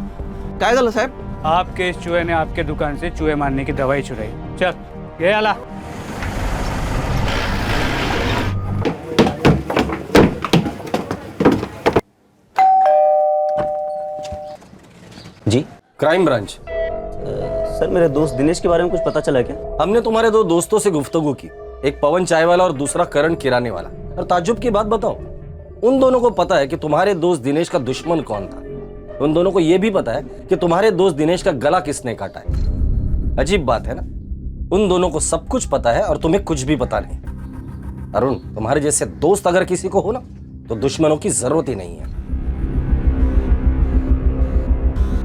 क्या गल साहब? आपके इस चूहे ने आपके दुकान से चूहे मारने की दवाई चुराई। चल, ये आला। जी, क्राइम ब्रांच। सर, मेरे दोस्त दिनेश के बारे में कुछ पता चला क्या? हमने तुम्हारे 2 दोस्तों से गुफ्तगू की, एक पवन चाय वाला और दूसरा करण किराने वाला। और ताज्जुब की बात बताओ, उन दोनों को पता है कि तुम्हारे दोस्त दिनेश का दुश्मन कौन था। उन दोनों को यह भी पता है कि तुम्हारे दोस्त दिनेश का गला किसने काटा है। अजीब बात है ना, उन दोनों को सब कुछ पता है और तुम्हें कुछ भी पता नहीं। अरुण, तुम्हारे जैसे दोस्त अगर किसी को हो ना तो दुश्मनों की जरूरत ही नहीं है।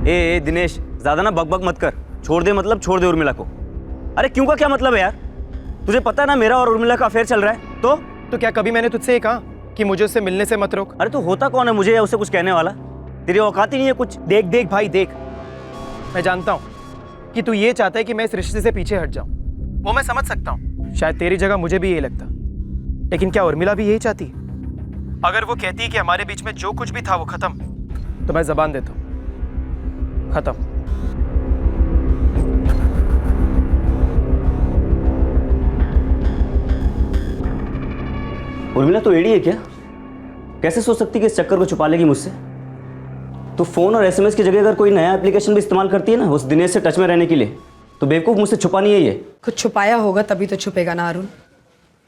ए दिनेश, ज्यादा ना बकबक मत कर। छोड़ दे मतलब छोड़ दे उर्मिला को। अरे क्यों का क्या मतलब है यार? तुझे पता है ना मेरा और उर्मिला का अफेयर चल रहा है। तो क्या कभी मैंने तुझसे ये कहा कि मुझे उससे मिलने से मत रोक? अरे तू होता कौन है मुझे या उससे कुछ कहने वाला? तेरी औकात ही नहीं है कुछ। देख देख भाई देख, मैं जानता हूँ कि तू ये चाहता है कि मैं इस रिश्ते से पीछे हट जाऊं। वो मैं समझ सकता हूँ, शायद तेरी जगह मुझे भी यही लगता। लेकिन क्या उर्मिला भी यही चाहती? अगर वो कहती है कि हमारे बीच में जो कुछ भी था वो खत्म, तो मैं जबान देता हूँ, खत्म। उर्मिला तो एड़ी है क्या? कैसे सोच सकती कि इस चक्कर को छुपा लेगी मुझसे? तो फोन और एसएमएस की जगह अगर कोई नया एप्लीकेशन भी इस्तेमाल करती है ना उस दिनेश से टच में रहने के लिए, तो बेवकूफ मुझसे छुपा नहीं है ये। कुछ छुपाया होगा तभी तो छुपेगा ना अरुण।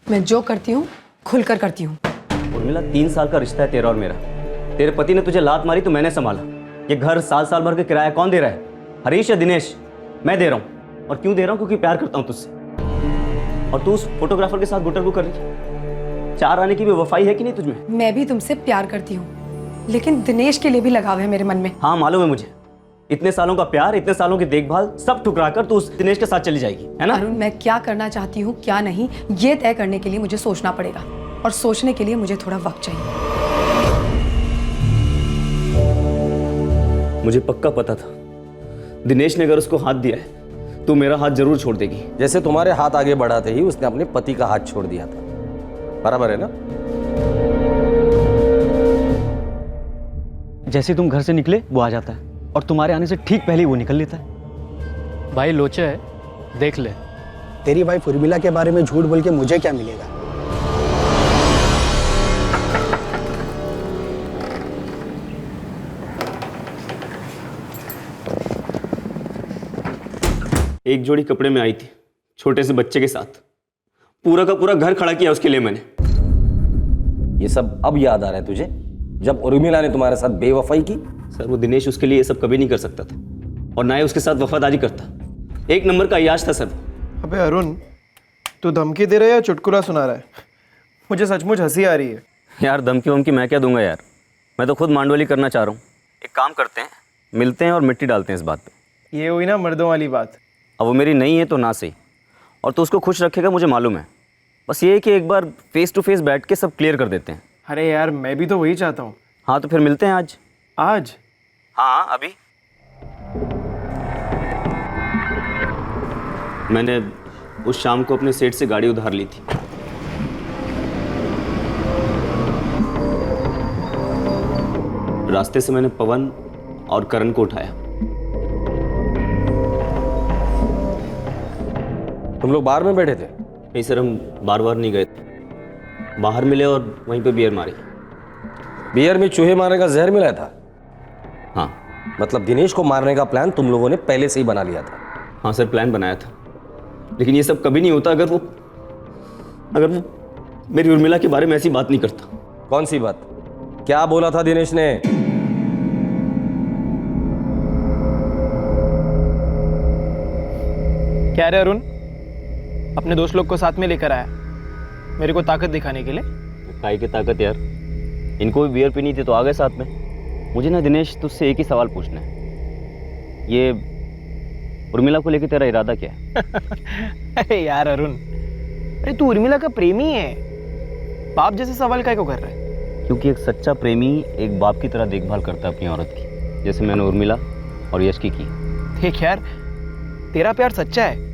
मैं जो करती हूँ खुलकर करती हूँ। उर्मिला 3 साल का रिश्ता है तेरा और मेरा। तेरे पति ने तुझे लात मारी तो मैंने संभाला। ये घर साल भर का किराया कौन दे रहा है? हरीश या दिनेश? मैं दे रहा हूँ। और क्यों दे रहा हूँ? क्योंकि प्यार करता हूँ तुझसे। और तू उस फोटोग्राफर के साथ गुटरगू कर रही। 4 आने की भी वफाई है कि नहीं तुझमें? मैं भी तुमसे प्यार करती हूँ, लेकिन दिनेश के लिए भी लगाव है मेरे मन में। हाँ मालूम है मुझे। इतने सालों का प्यार, इतने सालों की देखभाल सब ठुकरा कर तू उस दिनेश के साथ चली जाएगी, है ना? अरुण, मैं क्या करना चाहती हूँ क्या नहीं, ये तय करने के लिए मुझे सोचना पड़ेगा, और सोचने के लिए मुझे थोड़ा वक्त चाहिए। मुझे पक्का पता था दिनेश ने अगर उसको हाथ दिया है तो मेरा हाथ जरूर छोड़ देगी। जैसे तुम्हारे हाथ आगे बढ़ाते ही उसने अपने पति का हाथ छोड़ दिया था। बराबर है ना? जैसे तुम घर से निकले वो आ जाता है, और तुम्हारे आने से ठीक पहले ही वो निकल लेता है। भाई लोचे है, देख ले। तेरी वाइफ उर्मिला के बारे में झूठ बोल के मुझे क्या मिलेगा? एक जोड़ी कपड़े में आई थी छोटे से बच्चे के साथ। पूरा का पूरा घर खड़ा किया उसके लिए मैंने। ये सब अब याद आ रहा है तुझे, जब उर्मिला ने तुम्हारे साथ बेवफाई की? सर वो दिनेश उसके लिए ये सब कभी नहीं कर सकता था, और ना ही उसके साथ वफादारी करता। 1 नंबर का अय्याश था सर। अबे अरुण, तू धमकी दे रहा है या चुटकुला सुना रहा है? मुझे सचमुच हंसी आ रही है। यार धमकी वमकी मैं क्या दूंगा यार, मैं तो खुद मांडवली करना चाह रहा हूँ। एक काम करते हैं, मिलते हैं और मिट्टी डालते हैं इस बात पे। ये हुई ना मर्दों वाली बात। अब वो मेरी नहीं है तो ना सही, और तो उसको खुश रखेगा मुझे मालूम है। बस ये है कि एक बार फेस टू फेस बैठ के सब क्लियर कर देते हैं। अरे यार मैं भी तो वही चाहता हूँ। हाँ तो फिर मिलते हैं आज। आज? हाँ अभी। मैंने उस शाम को अपने सेठ से गाड़ी उधार ली थी। रास्ते से मैंने पवन और करण को उठाया। तुम लोग बार में बैठे थे? नहीं सर, हम बार नहीं गए थे। बाहर मिले और वहीं पे बियर मारी। बियर में चूहे मारने का जहर मिला था? हाँ। मतलब दिनेश को मारने का प्लान तुम लोगों ने पहले से ही बना लिया था? हाँ सर, प्लान बनाया था, लेकिन ये सब कभी नहीं होता अगर वो मेरी उर्मिला के बारे में ऐसी बात नहीं करता। कौन सी बात? क्या बोला था दिनेश ने? क्या रे अरुण, अपने दोस्त लोग को साथ में लेकर आया मेरे को ताकत दिखाने के लिए? काहे की ताकत यार, इनको भी बियर पीनी थी तो आ गए साथ में। मुझे ना दिनेश तुझसे एक ही सवाल पूछना है, ये उर्मिला को लेकर तेरा इरादा क्या है? अरे यार अरुण, अरे तू उर्मिला का प्रेमी है, बाप जैसे सवाल काहे को कर रहा है? क्योंकि एक सच्चा प्रेमी एक बाप की तरह देखभाल करता है अपनी औरत की, जैसे मैंने उर्मिला और यश की। देख यार, तेरा प्यार सच्चा है,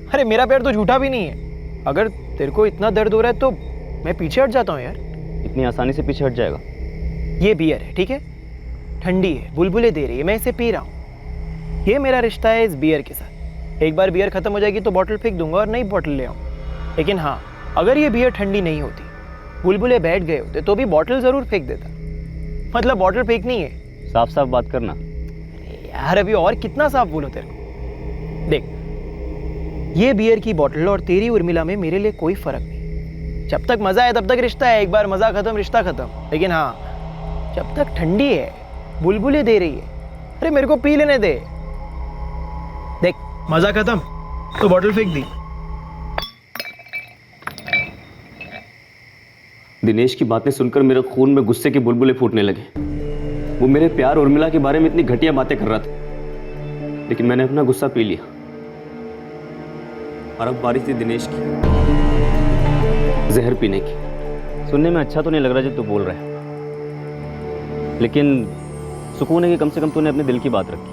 अरे मेरा प्यार तो झूठा भी नहीं है। अगर तेरे को इतना दर्द हो रहा है तो मैं पीछे हट जाता हूँ यार। इतनी आसानी से पीछे हट जाएगा? ये बियर है, ठीक है, ठंडी है, बुलबुले दे रही है, मैं इसे पी रहा हूँ। ये मेरा रिश्ता है इस बियर के साथ। एक बार बियर खत्म हो जाएगी तो बॉटल फेंक दूंगा और नई बॉटल ले आऊँ। लेकिन हाँ, अगर ये बियर ठंडी नहीं होती, बुलबुले बैठ गए होते, तो भी बॉटल जरूर फेंक देता। मतलब बॉटल फेंकनी है। साफ साफ बात करना यार। अभी और कितना साफ बोलो तेरे को? देख, ये बियर की बॉटल और तेरी उर्मिला में मेरे लिए कोई फर्क नहीं। जब तक मजा है तब तक रिश्ता है, एक बार मजा खत्म रिश्ता खत्म। लेकिन हाँ, जब तक ठंडी है, बुलबुले दे रही है, अरे मेरे को पी लेने दे। देख मजा खत्म तो बॉटल फेंक दी। दिनेश की बातें सुनकर मेरे खून में गुस्से के बुलबुले फूटने लगे। वो मेरे प्यार उर्मिला के बारे में इतनी घटिया बातें कर रहा था, लेकिन मैंने अपना गुस्सा पी लिया। और अब बारी थी दिनेश की जहर पीने की। सुनने में अच्छा तो नहीं लग रहा जो तू बोल रहा है, लेकिन सुकून है कि कम से कम तूने अपने दिल की बात रखी।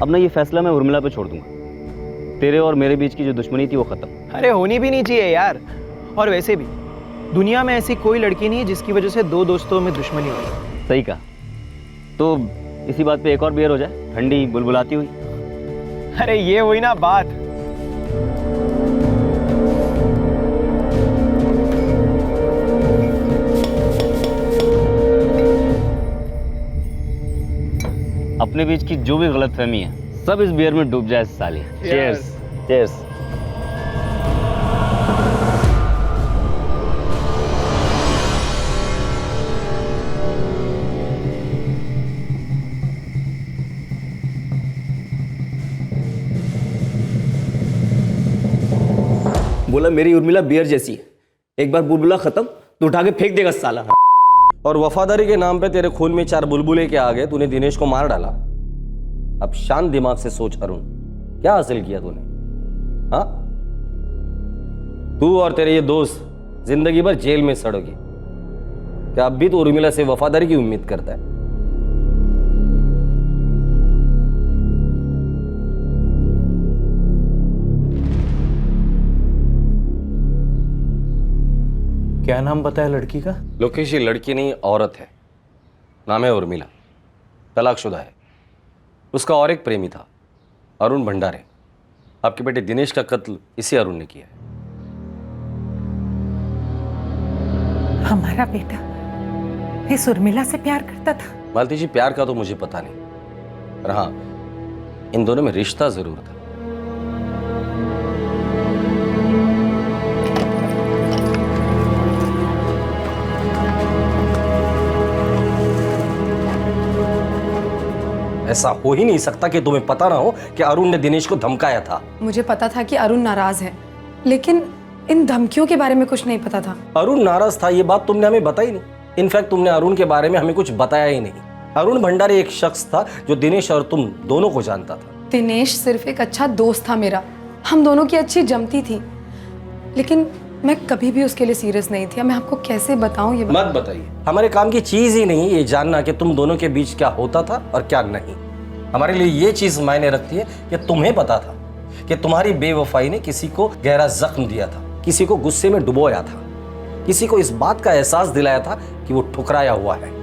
अब ना ये फैसला मैं उर्मिला पे छोड़ दूंगा। तेरे और मेरे बीच की जो दुश्मनी थी वो खत्म। अरे होनी भी नहीं चाहिए यार। और वैसे भी दुनिया में ऐसी कोई लड़की नहीं है जिसकी वजह से दो दोस्तों में दुश्मनी हो। सही कहा। तो इसी बात पे एक और बियर हो जाए, ठंडी बुलबुलाती हुई। अरे ये हुई ना बात। अपने बीच की जो भी गलतफहमी है सब इस बियर में डूब जाए साली। चीयर्स। चीयर्स। बोला मेरी उर्मिला बियर जैसी है, एक बार बुलबुला खत्म तो उठा के फेंक देगा साला। और वफादारी के नाम पे तेरे खून में 4 बुलबुले के आगे तूने दिनेश को मार डाला। अब शांत दिमाग से सोच अरुण, क्या हासिल किया तूने? हाँ, तू और तेरे ये दोस्त जिंदगी भर जेल में सड़ोगे। क्या अब भी तो उर्मिला से वफादारी की उम्मीद करता है? क्या नाम बताया लड़की का? लोकेश, ये लड़की नहीं औरत है, नाम है उर्मिला, तलाकशुदा है। उसका और एक प्रेमी था, अरुण भंडारे। आपके बेटे दिनेश का कत्ल इसी अरुण ने किया है। हमारा बेटा इस उर्मिला से प्यार करता था? मालती जी, प्यार का तो मुझे पता नहीं, पर हाँ, इन दोनों में रिश्ता जरूर था। ऐसा हो ही नहीं सकता कि तुम्हें पता ना हो कि अरुण ने दिनेश को धमकाया था। मुझे पता था कि अरुण नाराज है, लेकिन इन धमकियों के बारे में कुछ नहीं पता था। अरुण नाराज था ये बात तुमने हमें बताई नहीं। इनफैक्ट तुमने अरुण के बारे में हमें कुछ बताया ही नहीं। अरुण भंडारे एक शख्स था जो दिनेश और तुम दोनों को जानता था। दिनेश सिर्फ एक अच्छा दोस्त था मेरा, हम दोनों की अच्छी जमती थी, लेकिन मैं कभी भी उसके लिए सीरियस नहीं थी। मैं आपको कैसे बताऊं ये? मत बताइए, हमारे काम की चीज ही नहीं ये जानना कि तुम दोनों के बीच क्या होता था और क्या नहीं। हमारे लिए ये चीज मायने रखती है कि तुम्हें पता था कि तुम्हारी बेवफाई ने किसी को गहरा जख्म दिया था, किसी को गुस्से में डुबोया था, किसी को इस बात का एहसास दिलाया था कि वो ठुकराया हुआ है।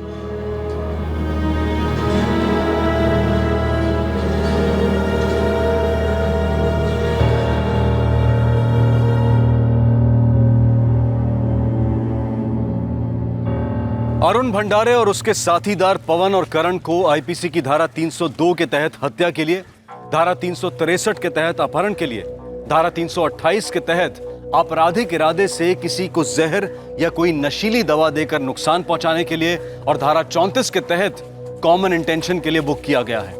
अरुण भंडारे और उसके साथीदार पवन और करण को आईपीसी की धारा 302 के तहत हत्या के लिए, धारा 363 के तहत अपहरण के लिए, धारा 328 के तहत आपराधिक इरादे से किसी को जहर या कोई नशीली दवा देकर नुकसान पहुंचाने के लिए और धारा 34 के तहत कॉमन इंटेंशन के लिए बुक किया गया है।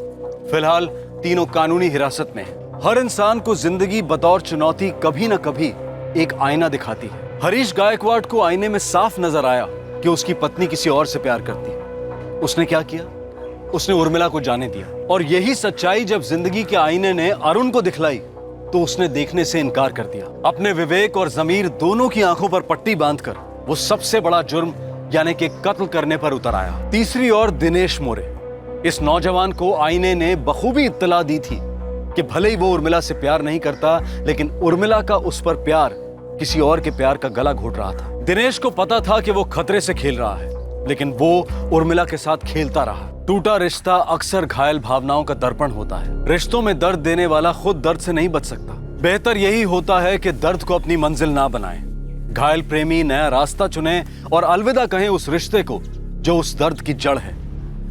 फिलहाल तीनों कानूनी हिरासत में हैं। हर इंसान को जिंदगी बतौर चुनौती कभी न कभी एक आईना दिखाती है। हरीश गायकवाड़ को आईने में साफ नजर आया कि उसकी पत्नी किसी और से प्यार करती है। उसने क्या किया? उसने उर्मिला को जाने दिया। और यही सच्चाई जब जिंदगी के आईने ने अरुण को दिखलाई तो उसने देखने से इनकार कर दिया। अपने विवेक और जमीर दोनों की आंखों पर पट्टी बांधकर वो सबसे बड़ा जुर्म यानी कि कत्ल करने पर उतर आया। तीसरी ओर दिनेश मोरे, इस नौजवान को आईने ने बखूबी इत्तला दी थी कि भले ही वो उर्मिला से प्यार नहीं करता, लेकिन उर्मिला का उस पर प्यार किसी और के प्यार का गला घोट रहा था। दिनेश को पता था कि वो खतरे से खेल रहा है, लेकिन वो उर्मिला के साथ खेलता रहा। टूटा रिश्ता अक्सर घायल भावनाओं का दर्पण होता है। रिश्तों में दर्द देने वाला खुद दर्द से नहीं बच सकता। बेहतर यही होता है कि दर्द को अपनी मंजिल ना बनाएं। घायल प्रेमी नया रास्ता चुने और अलविदा कहें उस रिश्ते को जो उस दर्द की जड़ है।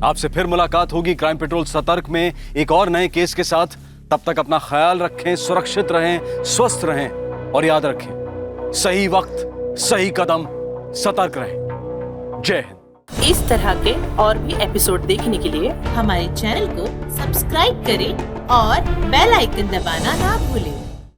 आपसे फिर मुलाकात होगी क्राइम पेट्रोल सतर्क में एक और नए केस के साथ। तब तक अपना ख्याल रखें, सुरक्षित रहें, स्वस्थ रहें और याद रखें, सही वक्त सही कदम, सतर्क रहें। जय हिंद। इस तरह के और भी एपिसोड देखने के लिए हमारे चैनल को सब्सक्राइब करें और बेल आइकन दबाना ना भूलें।